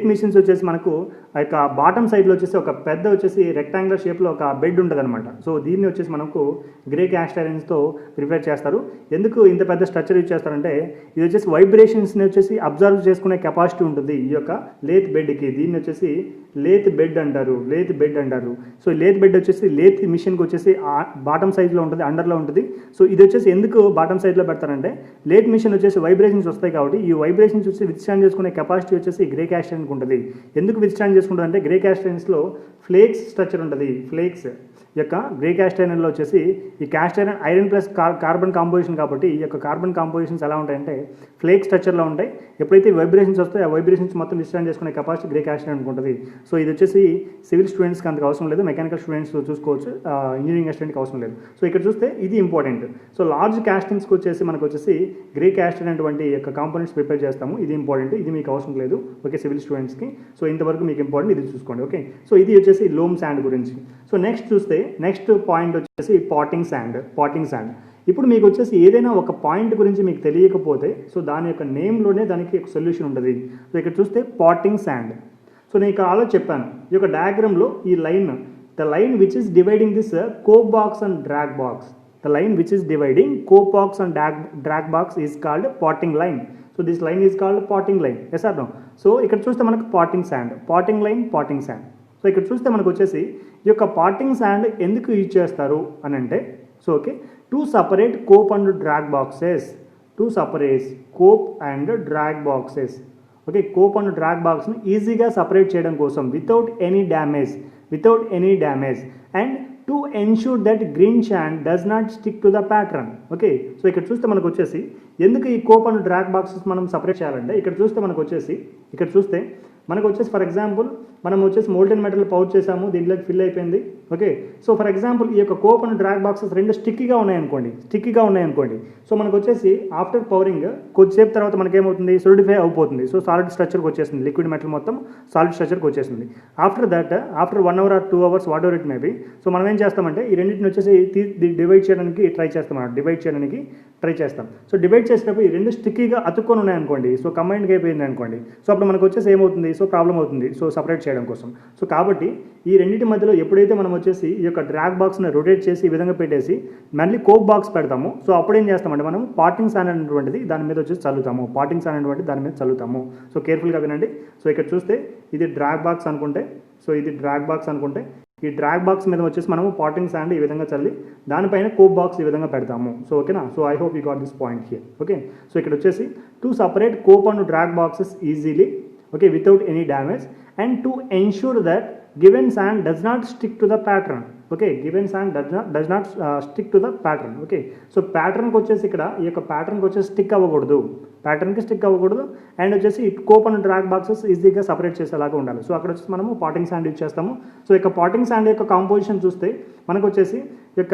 Speaker 1: మిషన్స్ వచ్చేసి మనకు ఆ యొక్క బాటమ్ సైడ్లో వచ్చేసి ఒక పెద్ద వచ్చేసి రెక్టాంగులర్ షేప్లో ఒక బెడ్ ఉంటుంది అనమాట. సో దీన్ని వచ్చేసి మనకు గ్రే క్యాస్ట్ ఐరన్స్తో ప్రిపేర్ చేస్తారు. ఎందుకు ఇంత పెద్ద స్ట్రక్చర్ యూజ్ చేస్తారంటే ఇది వచ్చేసి వైబ్రేషన్స్ని వచ్చేసి అబ్జర్వ్ చేసుకునే కెపాసిటీ ఉంటుంది ఈ యొక్క లేత్ బెడ్కి. దీన్ని వచ్చేసి లేత్ బెడ్ అంటారు. సో లేత్ బెడ్ వచ్చేసి లేత్ మిషన్కి వచ్చేసి బాటమ్ సైజ్లో ఉంటుంది, అండర్లో ఉంటుంది. సో ఇది వచ్చేసి ఎందుకు బాటమ్ సైడ్లో పెడతారంటే లేత్ మిషన్ వచ్చేసి వైబ్రేషన్స్ వస్తాయి కాబట్టి ఈ వైబ్రేషన్స్ వచ్చి విత్స్టాండ్ చేసుకునే కెపాసిటీ వచ్చేసి గ్రే క్యాస్ట్ ఐరన్కి ఉంటుంది. ఎందుకు విత్స్టాండ్ చేసుకుంటుంది అంటే గ్రే క్యాస్ట్ ఐరన్స్లో ఫ్లేక్స్ స్ట్రక్చర్ ఉంటుంది. ఈ యొక్క గ్రే క్యాస్ట్ ఐరన్లో వచ్చేసి ఈ cast iron plus carbon composition కాబట్టి ఈ యొక్క కార్బన్ కాంపోజిషన్స్ ఎలా ఉంటాయంటే ఫ్లేక్ స్ట్రక్చర్లో ఉంటాయి. ఎప్పుడైతే వైబ్రేషన్స్ వస్తాయి ఆ వైబ్రేషన్స్ మొత్తం విత్స్టాండ్ చేసుకునే కెపాసిటీ గ్రే క్యాస్ట్ ఐరన్ ఉంటుంది. సో ఇది వచ్చేసి సివిల్ స్టూడెంట్స్కి అంతకు అవసరం లేదు, మెకానికల్ స్టూడెంట్స్ చూసుకోవచ్చు, ఇంజనీరింగ్ స్టూడెంట్కి అవసరం లేదు. సో ఇక్కడ చూస్తే ఇది ఇంపార్టెంట్. సో లార్జ్ కాస్టింగ్స్కి వచ్చేసి మనకు వచ్చేసి గ్రే క్యాస్ట్ ఐరన్ అటువంటి యొక్క కాంపోనెంట్స్ ప్రిపేర్ చేస్తాము. ఇది ఇంపార్టెంట్, ఇది మీకు అవసరం లేదు, ఓకే, సివిల్ స్టూడెంట్స్కి. సో ఇంతవరకు మీకు ఇంపార్టెంట్, ఇది చూసుకోండి, ఓకే. సో ఇది వచ్చేసి లోమ్ శాండ్ గురించి. సో నెక్స్ట్ పాయింట్ వచ్చేసి పాటింగ్ శాండ్. ఇప్పుడు మీకు వచ్చేసి ఏదైనా ఒక పాయింట్ గురించి మీకు తెలియకపోతే సో దాని యొక్క నేమ్లోనే దానికి ఒక సొల్యూషన్ ఉంటుంది. సో ఇక్కడ చూస్తే పాటింగ్ శాండ్. సో నేను ఇక్కడ ఆలో చెప్పాను ఈ యొక్క డయాగ్రామ్లో ఈ the line which is dividing this cope box and drag box. The line which is dividing cope box and drag box is called potting line. So this line is called potting line. Yes or no? So ఇక్కడ చూస్తే మనకు potting sand. So ఇక్కడ చూస్తే మనకు వచ్చేసి ఈ యొక్క potting sand ఎందుకు యూజ్ చేస్తారు అని అంటే so okay to separate cope and drag boxes. Okay, cope and drag బాక్స్ని ఈజీగా సపరేట్ చేయడం కోసం without any damage and to ensure that green sand does not stick to the pattern. Okay, so ఇక్కడ చూస్తే మనకు వచ్చేసి ఎందుకు ఈ కోప్ అండ్ డ్రాగ్ బాక్సెస్ మనం సపరేట్ చేయాలంటే ఇక్కడ చూస్తే మనకు వచ్చేసి ఫర్ ఎగ్జాంపుల్ మనం వచ్చేసి మోల్టెన్ మెటల్ పౌచ్ చేసాము, దీంట్లోకి ఫిల్ అయిపోయింది. ఓకే, సో ఫర్ ఎగ్జాంపుల్ ఈ యొక్క కోప్ అండ్ డ్రాగ్ బాక్సెస్ రెండు స్టిక్కీగా ఉన్నాయనుకోండి. సో మనకు వచ్చేసి ఆఫ్టర్ పవరింగ్ కొద్దిసేపు తర్వాత మనకేమవుతుంది, సోలిడిఫై అయిపోతుంది. సో సాలిడ్ స్ట్రక్చర్కి వచ్చేసింది, లిక్విడ్ మెటల్ మొత్తం సాలిడ్ స్ట్రక్చర్కి వచ్చేసింది. After 1 hour or 2 hours what ever it may be, so మనం ఏం చేస్తామంటే ఈ రెండింటిని వచ్చేసి డివైడ్ చేయడానికి ట్రై చేస్తాం. సో డివైడ్ చేసినప్పుడు ఈ రెండు స్టిక్కీగా అతుక్కొని ఉన్నాయనుకోండి, సో కంబైన్డ్గా అయిపోయింది అనుకోండి. సో అప్పుడు మనకు వచ్చేసి ఏమవుతుంది, సో ప్రాబ్లం అవుతుంది, సో సపరేట్ చేయడం కోసం. సో కాబట్టి ఈ రెండింటి మధ్యలో ఎప్పుడైతే మనం వచ్చేసి ఈ యొక్క డ్రాగ్ బాక్స్ని రొటేట్ చేసి ఈ విధంగా పెట్టేసి మళ్ళీ కోప్ బాక్స్ పెడతాము, సో అప్పుడు ఏం చేస్తామంటే మనం పాటింగ్ శాండ్ అనేటువంటిది దాని మీద వచ్చేసి చల్లుతాము. సో కేర్ఫుల్గా వినండి. సో ఇక్కడ చూస్తే ఇది డ్రాగ్ బాక్స్ అనుకుంటే, ఈ డ్రాగ్ బాక్స్ మీద వచ్చేసి మనము పాటింగ్ శాండ్ ఈ విధంగా చల్లి దానిపైన కోప్ బాక్స్ ఈ విధంగా పెడతాము. సో ఓకేనా. So I hope you got this point here. Okay, so ఇక్కడ వచ్చేసి to separate cope and drag boxes easily, okay, without any damage, and to ensure that given sand does not stick to the pattern. Okay, given sand does not stick to the pattern. Okay, so pattern కి వచ్చేసి ఇక్కడ ఈ యొక్క ప్యాటర్న్కి వచ్చేసి stick అవ్వకూడదు and వచ్చేసి cope and drag boxes ఈజీగా separate చేసేలాగా ఉండాలి. సో అక్కడ వచ్చేసి మనము పాటింగ్ శాండ్ యూజ్ చేస్తాము. సో ఇక పాటింగ్ శాండ్ యొక్క కాంపోజిషన్ చూస్తే మనకు వచ్చేసి యొక్క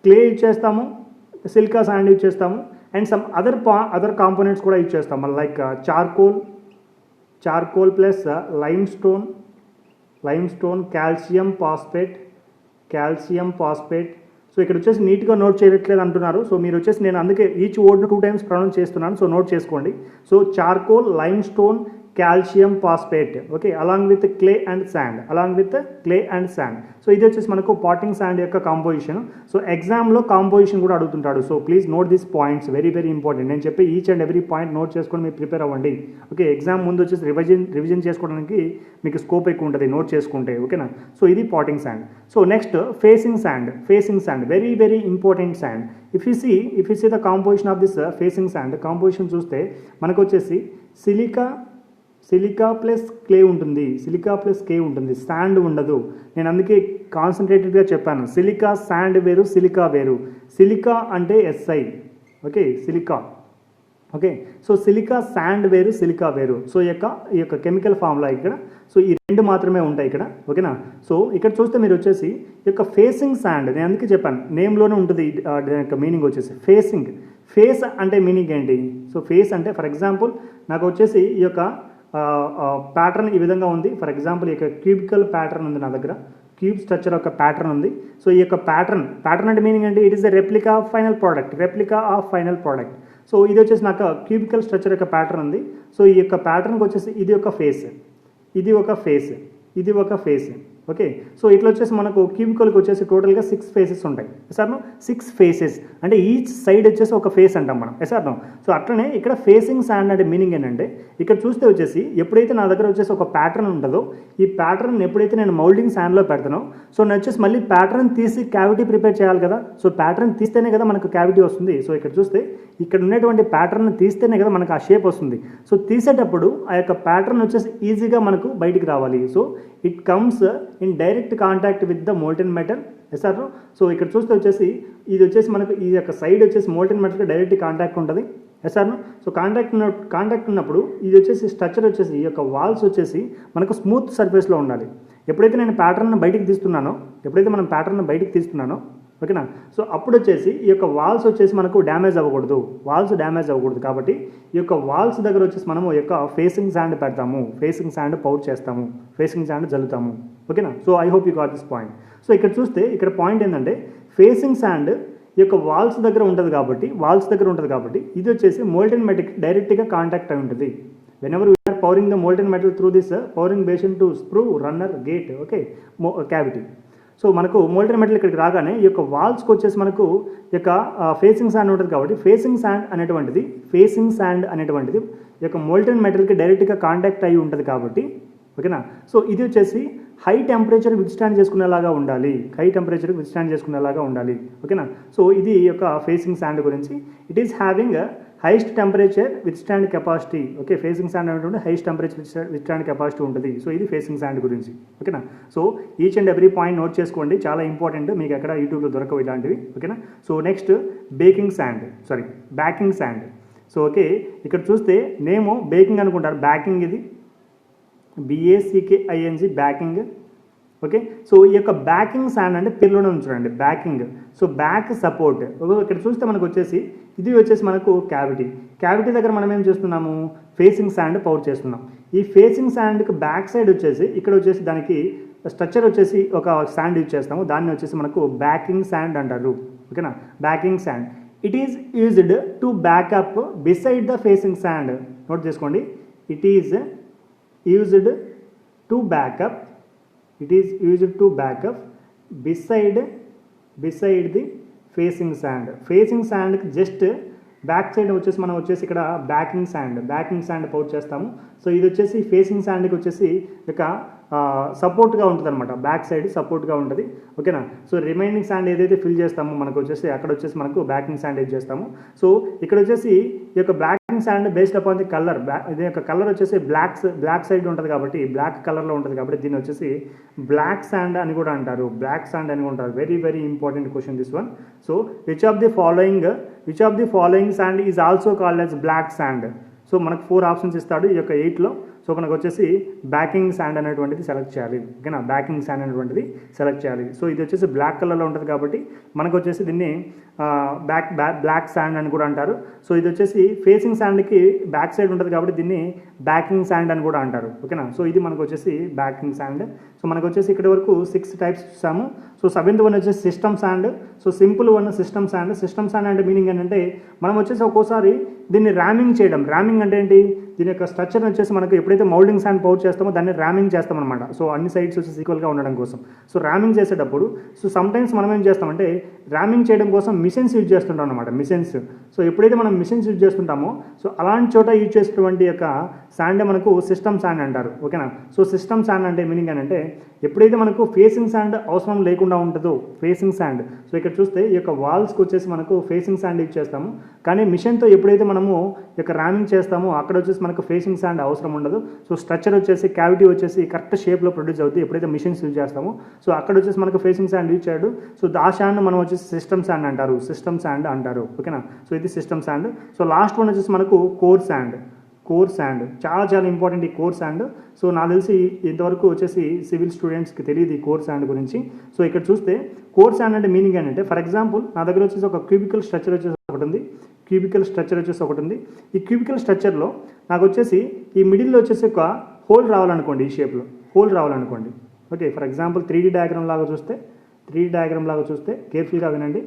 Speaker 1: క్లే యూజ్ చేస్తాము, సిలికా శాండ్ యూజ్ చేస్తాము, అండ్ సమ్ అదర్ కాంపోనెంట్స్ కూడా యూజ్ చేస్తాము, like charcoal plus limestone, calcium phosphate. So ఇక్కడ వచ్చేసి నీట్గా నోట్ చేయట్లేదు అంటున్నారు. సో మీరు వచ్చేసి నేను అందుకే ఈచ్ వర్డ్ను 2 times ప్రొనౌన్స్ చేస్తున్నాను. సో నోట్ చేసుకోండి. So charcoal, limestone, calcium phosphate, okay, along with clay and sand. So ఇది వచ్చేసి మనకు పాటింగ్ శాండ్ యొక్క కాంపోజిషన్. సో ఎగ్జామ్లో కాంపోజిషన్ కూడా అడుగుతుంటాడు. So please note this points, very very important. నేను చెప్పి each and every point note చేసుకొని మీరు ప్రిపేర్ అవ్వండి. ఓకే, ఎగ్జామ్ ముందు వచ్చేసి రివిజన్ చేసుకోవడానికి మీకు స్కోప్ ఎక్కువ ఉంటుంది నోట్ చేసుకుంటే. ఓకేనా. సో ఇది parting sand. So next facing sand, very very important sand. If you see the composition of this facing sand, composition చూస్తే మనకు వచ్చేసి సిలికా ప్లస్ క్లే ఉంటుంది, శాండ్ ఉండదు. నేను అందుకే కాన్సన్ట్రేటెడ్గా చెప్పాను, సిలికా శాండ్ వేరు, సిలికా అంటే SI. Okay, so silica sand వేరు, సో ఈ యొక్క కెమికల్ ఫార్ములా ఇక్కడ. సో ఈ రెండు మాత్రమే ఉంటాయి ఇక్కడ. ఓకేనా. సో ఇక్కడ చూస్తే మీరు వచ్చేసి ఈ యొక్క ఫేసింగ్ శాండ్, నేను అందుకే చెప్పాను నేమ్లోనే ఉంటుంది యొక్క మీనింగ్ వచ్చేసి ఫేస్ అంటే మీనింగ్ ఏంటి. సో ఫేస్ అంటే ఫర్ ఎగ్జాంపుల్ నాకు వచ్చేసి ఈ యొక్క ప్యాటర్న్ ఈ విధంగా ఉంది. ఫర్ ఎగ్జాంపుల్ ఈ యొక్క క్యూబికల్ ప్యాటర్న్ ఉంది నా దగ్గర, క్యూబ్ స్ట్రక్చర్ యొక్క ప్యాటర్న్ ఉంది. సో ఈ యొక్క ప్యాటర్న్ అంటే మీనింగ్ ఏంటి, it is the replica of final product. So ఇది వచ్చేసి నాకు క్యూబికల్ స్ట్రక్చర్ యొక్క ప్యాటర్న్ ఉంది. సో ఈ యొక్క ప్యాటర్న్కి వచ్చేసి ఇది ఒక ఫేస్, ఓకే. సో ఇట్లా వచ్చేసి మనకు క్యూబికల్కి వచ్చేసి టోటల్గా 6 ఫేసెస్ ఉంటాయి. ఎస్ఆర్నో 6 ఫేసెస్ అంటే ఈచ్ సైడ్ వచ్చేసి ఒక ఫేస్ అంటాం మనం. ఎస్ఆర్నో. సో అట్లనే ఇక్కడ ఫేసింగ్ శాండ్ అంటే మీనింగ్ ఏంటంటే ఇక్కడ చూస్తే వచ్చేసి ఎప్పుడైతే నా దగ్గర వచ్చేసి ఒక ప్యాటర్న్ ఉంటుందో ఈ ప్యాటర్న్ ఎప్పుడైతే నేను మౌల్డింగ్ శాండ్లో పెడతానో, సో నేను వచ్చేసి మళ్ళీ ప్యాటర్న్ తీసి క్యావిటీ ప్రిపేర్ చేయాలి కదా. సో ప్యాటర్న్ తీస్తేనే కదా మనకు క్యావిటీ వస్తుంది. సో ఇక్కడ చూస్తే ఇక్కడ ఉన్నటువంటి ప్యాటర్న్ తీస్తేనే కదా మనకు ఆ షేప్ వస్తుంది. సో తీసేటప్పుడు ఆ యొక్క ప్యాటర్న్ వచ్చేసి ఈజీగా మనకు బయటికి రావాలి. So it comes in direct contact with the molten metal. Sir. So ఇక్కడ చూస్తే వచ్చేసి ఇది వచ్చేసి మనకు ఈ యొక్క సైడ్ వచ్చేసి మోల్టెన్ మెటల్కి డైరెక్ట్ కాంటాక్ట్ ఉంటుంది. సార్. సో కాంటాక్ట్ ఉన్నప్పుడు ఇది వచ్చేసి స్ట్రక్చర్ వచ్చేసి ఈ యొక్క వాల్స్ వచ్చేసి మనకు స్మూత్ సర్ఫేస్లో ఉండాలి. ఎప్పుడైతే నేను ప్యాటర్న్ బయటికి తీస్తున్నానో, ఓకేనా. సో అప్పుడు వచ్చేసి ఈ యొక్క వాల్స్ వచ్చేసి మనకు డ్యామేజ్ అవ్వకూడదు కాబట్టి ఈ యొక్క వాల్స్ దగ్గర వచ్చేసి మనము ఈ యొక్క ఫేసింగ్ శాండ్ పెడతాము, ఫేసింగ్ శాండ్ పౌచ్ చేస్తాము, ఫేసింగ్ శాండ్ జల్లుతాము. ఓకేనా. So I hope you got this point. So ఇక్కడ చూస్తే ఇక్కడ పాయింట్ ఏంటంటే ఫేసింగ్ శాండ్ ఈ యొక్క వాల్స్ దగ్గర ఉంటుంది కాబట్టి ఇది వచ్చేసి మోల్టెన్ మెటల్కి డైరెక్ట్గా కాంటాక్ట్ అయి ఉంటుంది. whenever we are pouring the molten metal through this pouring basin to sprue runner gate, okay, cavity. So మనకు మోల్టెన్ మెటల్ ఇక్కడికి రాగానే ఈ యొక్క వాల్స్కి వచ్చేసి మనకు ఈ యొక్క ఫేసింగ్ శాండ్ ఉంటుంది కాబట్టి ఫేసింగ్ శాండ్ అనేటువంటిది ఈ యొక్క మోల్టెన్ మెటల్కి డైరెక్ట్గా కాంటాక్ట్ అయ్యి ఉంటుంది కాబట్టి, ఓకేనా. సో ఇది వచ్చేసి హై టెంపరేచర్ విత్స్టాండ్ చేసుకునేలాగా ఉండాలి, ఓకేనా. సో ఇది ఈ యొక్క ఫేసింగ్ శాండ్ గురించి. It is having highest temperature withstand capacity, okay. Facing sand అనేటువంటి హైయెస్ట్ టెంపరేచర్ విత్స్టాండ్ కెపాసిటీ ఉంటుంది. సో ఇది ఫేసింగ్ శాండ్ గురించి, ఓకేనా. So each and every point note చేసుకోండి, చాలా ఇంపార్టెంట్, మీకు ఎక్కడ యూట్యూబ్లో దొరకవు ఇలాంటివి, ఓకేనా. So next backing sand. So okay, ఇక్కడ చూస్తే నేమ్ బేకింగ్ అనుకుంటారు, బ్యాకింగ్ ఇది BACKING బ్యాకింగ్. ఓకే, సో ఈ యొక్క బ్యాకింగ్ శాండ్ అంటే పేరులోనే ఉంచండి బ్యాకింగ్. So back support. ఇక్కడ చూస్తే మనకు వచ్చేసి ఇది వచ్చేసి మనకు క్యావిటీ దగ్గర మనం ఏం చేస్తున్నాము, ఫేసింగ్ శాండ్ పౌర్ చేస్తున్నాం. ఈ ఫేసింగ్ శాండ్కి బ్యాక్ సైడ్ వచ్చేసి ఇక్కడ వచ్చేసి దానికి స్ట్రక్చర్ వచ్చేసి ఒక శాండ్ యూజ్ చేస్తాము, దాన్ని వచ్చేసి మనకు బ్యాకింగ్ శాండ్ అంటారు. ఓకేనా, backing sand. It is used to backup beside the facing sand. Note చేసుకోండి, it is used to backup, it is used to back up beside the facing sand కి just back side వచ్చేసి మనం వచ్చేసి ఇక్కడ backing sand pour చేస్తాము. So ఇది వచ్చేసి facing శాండ్కి వచ్చేసి ఇక సపోర్ట్గా ఉంటుంది అనమాట, బ్యాక్ సైడ్ సపోర్ట్గా ఉంటుంది. ఓకేనా, సో రిమైనింగ్ శాండ్ ఏదైతే ఫిల్ చేస్తామో మనకు వచ్చేసి అక్కడ వచ్చేసి మనకు బ్యాకింగ్ శాండ్ యూజ్ చేస్తాము. సో ఇక్కడ వచ్చేసి ఈ యొక్క backing sand based upon the colour, ఇది యొక్క కలర్ వచ్చేసి బ్లాక్ సైడ్ ఉంటుంది కాబట్టి, బ్లాక్ కలర్లో ఉంటుంది కాబట్టి దీన్ని వచ్చేసి బ్లాక్ శాండ్ అని కూడా అంటారు, very very important question this one. So which of the following sand is also called as black sand. So మనకు 4 ఆప్షన్స్ ఇస్తాడు ఈ యొక్క 8లో. సో మనకు వచ్చేసి బ్యాకింగ్ శాండ్ అనేటువంటిది సెలెక్ట్ చేయాలి. ఓకేనా, బ్యాకింగ్ శాండ్ అనేటువంటిది సెలెక్ట్ చేయాలి. సో ఇది వచ్చేసి బ్లాక్ కలర్లో ఉంటుంది కాబట్టి మనకు వచ్చేసి దీన్ని బ్లాక్ శాండ్ అని కూడా అంటారు. సో ఇది వచ్చేసి ఫేసింగ్ శాండ్కి బ్యాక్ సైడ్ ఉంటుంది కాబట్టి దీన్ని బ్యాకింగ్ శాండ్ అని కూడా అంటారు. ఓకేనా, సో ఇది మనకు వచ్చేసి బ్యాకింగ్ శాండ్. సో మనకు వచ్చేసి ఇక్కడి వరకు 6 టైప్స్ చూసాము. సో 7th వన్ వచ్చేసి system sand. So simple one system sand అంటే మీనింగ్ ఏంటంటే మనం వచ్చేసి ఒక్కోసారి దీన్ని ర్యామింగ్ చేయడం. ర్యామింగ్ అంటే ఏంటి, దీని యొక్క స్ట్రక్చర్ వచ్చేసి మనకు ఎప్పుడైతే మౌల్డింగ్ శాండ్ పౌర్ చేస్తామో దాన్ని ర్యామింగ్ చేస్తామన్నమాట. సో అన్ని సైడ్స్ వచ్చేసి ఈక్వల్గా ఉండడం కోసం. సో ర్యామింగ్ చేసేటప్పుడు సో సమ్టైమ్స్ మనం ఏం చేస్తామంటే ర్యామింగ్ చేయడం కోసం మిషన్స్ యూజ్ చేస్తుంటాం అనమాట, మిషన్స్. సో ఎప్పుడైతే మనం మిషన్స్ యూజ్ చేస్తుంటామో సో అలాంటి చోట యూజ్ చేసేటువంటి యొక్క శాండ్ మనకు సిస్టమ్ శాండ్ అంటారు. ఓకేనా, సో సిస్టమ్ శాండ్ అంటే మీనింగ్ ఏంటంటే ఎప్పుడైతే మనకు ఫేసింగ్ శాండ్ అవసరం లేకుండా ఉంటుందో ఫేసింగ్ శాండ్. సో ఇక్కడ చూస్తే ఈ యొక్క వాల్స్కి వచ్చేసి మనకు ఫేసింగ్ శాండ్ యూజ్ చేస్తాము, కానీ మిషన్తో ఎప్పుడైతే మనము ఈ యొక్క ర్యామింగ్ చేస్తామో అక్కడ వచ్చేసి మనకు ఫేసింగ్ శాండ్ అవసరం ఉండదు. సో స్ట్రక్చర్ వచ్చేసి క్యావిటీ వచ్చేసి కరెక్ట్ షేప్లో ప్రొడ్యూస్ అవుతుంది ఎప్పుడైతే మిషన్స్ యూజ్ చేస్తామో. సో అక్కడ వచ్చేసి మనకు ఫేసింగ్ శాండ్ యూజ్ చేయడు. సో ఆ శాండ్ మనం వచ్చేసి సిస్టమ్ శాండ్ అంటారు. ఓకేనా, సో ఇది system sand. So last one వచ్చేసి మనకు కోర్ శాండ్. చాలా ఇంపార్టెంట్ ఈ కోర్ శాండ్. సో నాకు తెలిసి ఇంతవరకు వచ్చేసి సివిల్ స్టూడెంట్స్కి తెలియదు ఈ కోర్ శాండ్ గురించి. సో ఇక్కడ చూస్తే కోర్ శాండ్ అంటే మీనింగ్ ఏంటంటే, ఫర్ ఎగ్జాంపుల్ నా దగ్గర వచ్చేసి ఒక క్యూబికల్ స్ట్రక్చర్ వచ్చేసి ఒకటి ఉంది. ఈ క్యూబికల్ స్ట్రక్చర్లో నాకు వచ్చేసి ఈ మిడిల్లో వచ్చేసి ఒక హోల్ రావాలనుకోండి, ఈ షేప్లో హోల్ రావాలనుకోండి. Okay, for example 3D diagram లాగా చూస్తే కేర్ఫుల్గా వినండి.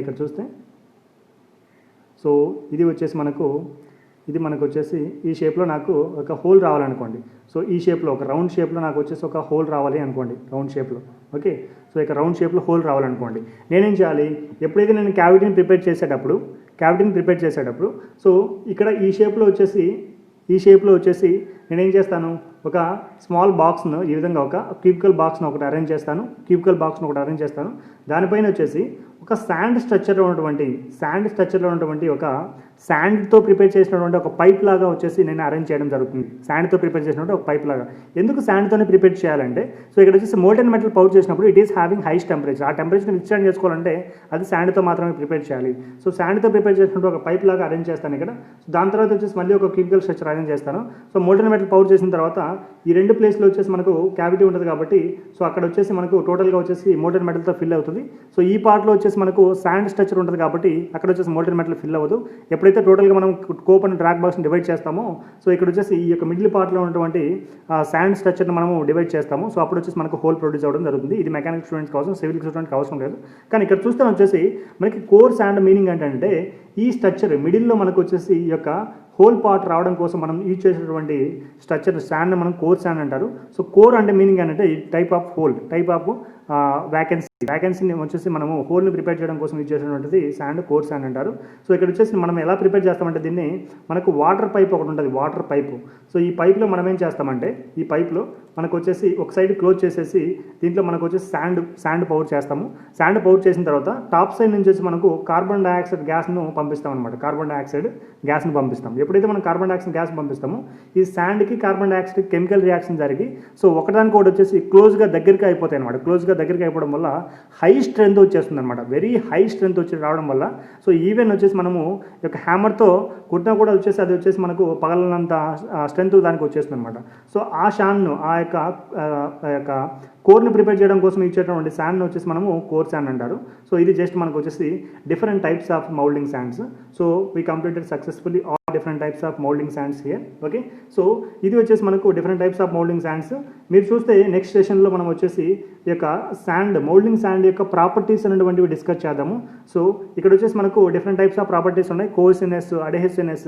Speaker 1: ఇక్కడ చూస్తే సో ఇది మనకు వచ్చేసి ఈ షేప్లో నాకు ఒక హోల్ రావాలనుకోండి. సో ఈ షేప్లో ఒక రౌండ్ షేప్లో నాకు వచ్చేసి ఒక హోల్ రావాలి అనుకోండి, రౌండ్ షేప్లో. ఓకే, సో ఇక రౌండ్ షేప్లో హోల్ రావాలనుకోండి. నేనేం చేయాలి, ఎప్పుడైతే నేను క్యావిటీని ప్రిపేర్ చేసేటప్పుడు సో ఇక్కడ ఈ షేప్లో వచ్చేసి నేనేం చేస్తాను, ఒక స్మాల్ బాక్స్ను ఈ విధంగా ఒక క్యూబికల్ బాక్స్ను ఒకటి అరేంజ్ చేస్తాను. దానిపైన వచ్చేసి ఒక శాండ్ స్ట్రక్చర్లో ఉన్నటువంటి ఒక శాండ్తో ప్రిపేర్ చేసినటువంటి ఒక పైప్ లాగా వచ్చేసి నేను అరేంజ్ చేయడం జరుగుతుంది. శాండ్తో ప్రిపేర్ చేసినటువంటి ఒక పైప్ లాగా. ఎందుకు శాండ్తోనే ప్రిపేర్ చేయాలంటే, సో ఇక్కడ వచ్చేసి మోల్టెన్ మెటల్ పౌర్ చేసినప్పుడు it is having heist temperature. ఆ టెంపరేచర్ని విత్స్టాండ్ చేసుకోవాలంటే అది శాండ్తో మాత్రమే ప్రిపేర్ చేయాలి. సో శాండ్తో ప్రిపేర్ చేసినప్పుడు ఒక పైప్ లాగా అరేంజ్ చేస్తాను ఇక్కడ. సో దాని తర్వాత వచ్చేసి మళ్ళీ ఒక క్యూబికల్ స్ట్రక్చర్ అరేంజ్ చేస్తాను. సో మోల్టెన్ మెటల్ పౌర్ చేసిన తర్వాత ఈ రెండు ప్లేస్లో వచ్చేసి మనకు క్యావిటీ ఉంటుంది కాబట్టి సో అక్కడ వచ్చేసి మనకు టోటల్గా వచ్చేసి మోల్టెన్ మెటల్తో ఫిల్ అవుతుంది. సో ఈ పార్ట్లో వచ్చేసి మనకు శాండ్ స్ట్రక్చర్ ఉంటుంది కాబట్టి అక్కడ వచ్చేసి మోల్టెన్ మెటల్ ఫిల్ అవ్వదు. ఎప్పుడైతే టోటల్గా మనం కోప్ అండ్ డ్రాగ్ బాక్స్ని డివైడ్ చేస్తామో సో ఇక్కడ వచ్చేసి ఈ యొక్క మిడిల్ పార్ట్లో ఉన్నటువంటి శాండ్ స్ట్రక్చర్ని మనము డివైడ్ చేస్తాము. సో అప్పుడు వచ్చేసి మనకు హోల్ ప్రొడ్యూస్ అవ్వడం జరుగుతుంది. ఇది మెకానికల్ స్టూడెంట్స్ కోసం, సివిల్ స్టూడెంట్కి అవసరం లేదు. కానీ ఇక్కడ చూస్తే వచ్చేసి మనకి కోర్ శాండ్ మీనింగ్ ఏంటంటే ఈ స్ట్రక్చర్ మిడిల్లో మనకు వచ్చేసి ఈ యొక్క హోల్ పార్ట్ రావడం కోసం మనం యూజ్ చేసేటువంటి స్ట్రక్చర్ శాండ్ మనం కోర్ శాండ్ అంటారు. సో కోర్ అంటే మీనింగ్ ఏంటంటే ఈ టైప్ ఆఫ్ వ్యాకెన్సీని వచ్చేసి మనము హోల్ని ప్రిపేర్ చేయడం కోసం యూజ్ చేసినటువంటిది శాండ్, కోర్ శాండ్ అంటారు. సో ఇక్కడ వచ్చేసి మనం ఎలా ప్రిపేర్ చేస్తామంటే దీన్ని మనకు వాటర్ పైప్ ఒకటి ఉంటుంది, వాటర్ పైపు. సో ఈ పైప్లో మనం ఏం చేస్తామంటే ఈ పైప్లో మనకు వచ్చేసి ఒక సైడ్ క్లోజ్ చేసేసి దీంట్లో మనకు వచ్చేసి శాండ్ పౌర్ చేస్తాము. శాండ్ పౌర్ చేసిన తర్వాత టాప్ సైడ్ నుంచి వచ్చి మనకు కార్బన్ డైఆక్సైడ్ గ్యాస్ను పంపిస్తాం అనమాట. ఎప్పుడైతే మనం కార్బన్ డైఆక్సైడ్ గ్యాస్ పంపిస్తామో ఈ శాండ్కి కార్బన్ డైఆక్సైడ్ కెమికల్ రియాక్షన్ జరిగి సో ఒకదానికొకటి వచ్చేసి క్లోజ్గా దగ్గరికి అయిపోతాయి అనమాట. క్లోజ్గా దగ్గరికి అయిపోవడం వల్ల హై స్ట్రెంత్ వచ్చేస్తుంది అనమాట, వెరీ హై స్ట్రెంత్ వచ్చి రావడం వల్ల సో ఈవెన్ వచ్చేసి మనము ఈ యొక్క హ్యామర్తో కుట్టినా కూడా వచ్చేసి అది వచ్చేసి మనకు పగలనంత స్ట్రెంత్ దానికి వచ్చేస్తుంది అనమాట. సో ఆ షాన్ను ఆ యొక్క కోర్ని ప్రిపేర్ చేయడం కోసం ఇచ్చేటటువంటి శాండ్ని వచ్చేసి మనము కోర్ శాండ్ అంటారు. సో ఇది జస్ట్ మనకు వచ్చేసి different types of moulding sands. So we completed successfully all different types of moulding sands here. Okay, so ఇది వచ్చేసి మనకు different types of moulding sands. మీరు చూస్తే నెక్స్ట్ సెషన్లో మనం వచ్చేసి ఈ యొక్క శాండ్ మౌల్డింగ్ శాండ్ యొక్క ప్రాపర్టీస్ అనేటువంటివి డిస్కస్ చేద్దాము. సో ఇక్కడ వచ్చేసి మనకు డిఫరెంట్ టైప్స్ ఆఫ్ ప్రాపర్టీస్ ఉన్నాయి, కోహెసివ్నెస్, అడెసివ్నెస్,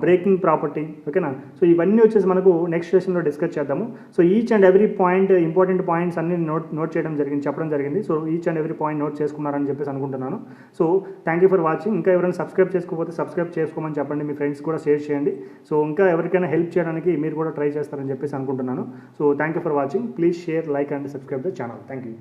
Speaker 1: బ్రేకింగ్ ప్రాపర్టీ. ఓకేనా, సో ఇవన్నీ వచ్చేసి మనకు నెక్స్ట్ సెషన్లో డిస్కస్ చేద్దాము. So each and every point important points అన్ని నోట్ చేయడం జరిగింది, చెప్పడం జరిగింది. So each and every point note చేసుకున్నారని చెప్పేసి అనుకుంటున్నాను. So thank you for watching. ఇంకా ఎవరైనా సబ్స్క్రైబ్ చేసుకోకపోతే సబ్స్క్రైబ్ చేసుకోమని చెప్పండి, మీ ఫ్రెండ్స్ కూడా షేర్ చేయండి. సో ఇంకా ఎవరికైనా హెల్ప్ చేయడానికి మీరు కూడా ట్రై చేస్తారని చెప్పేసి అనుకుంటున్నాను. So thank you for watching. Please share, like and subscribe the channel. Thank you.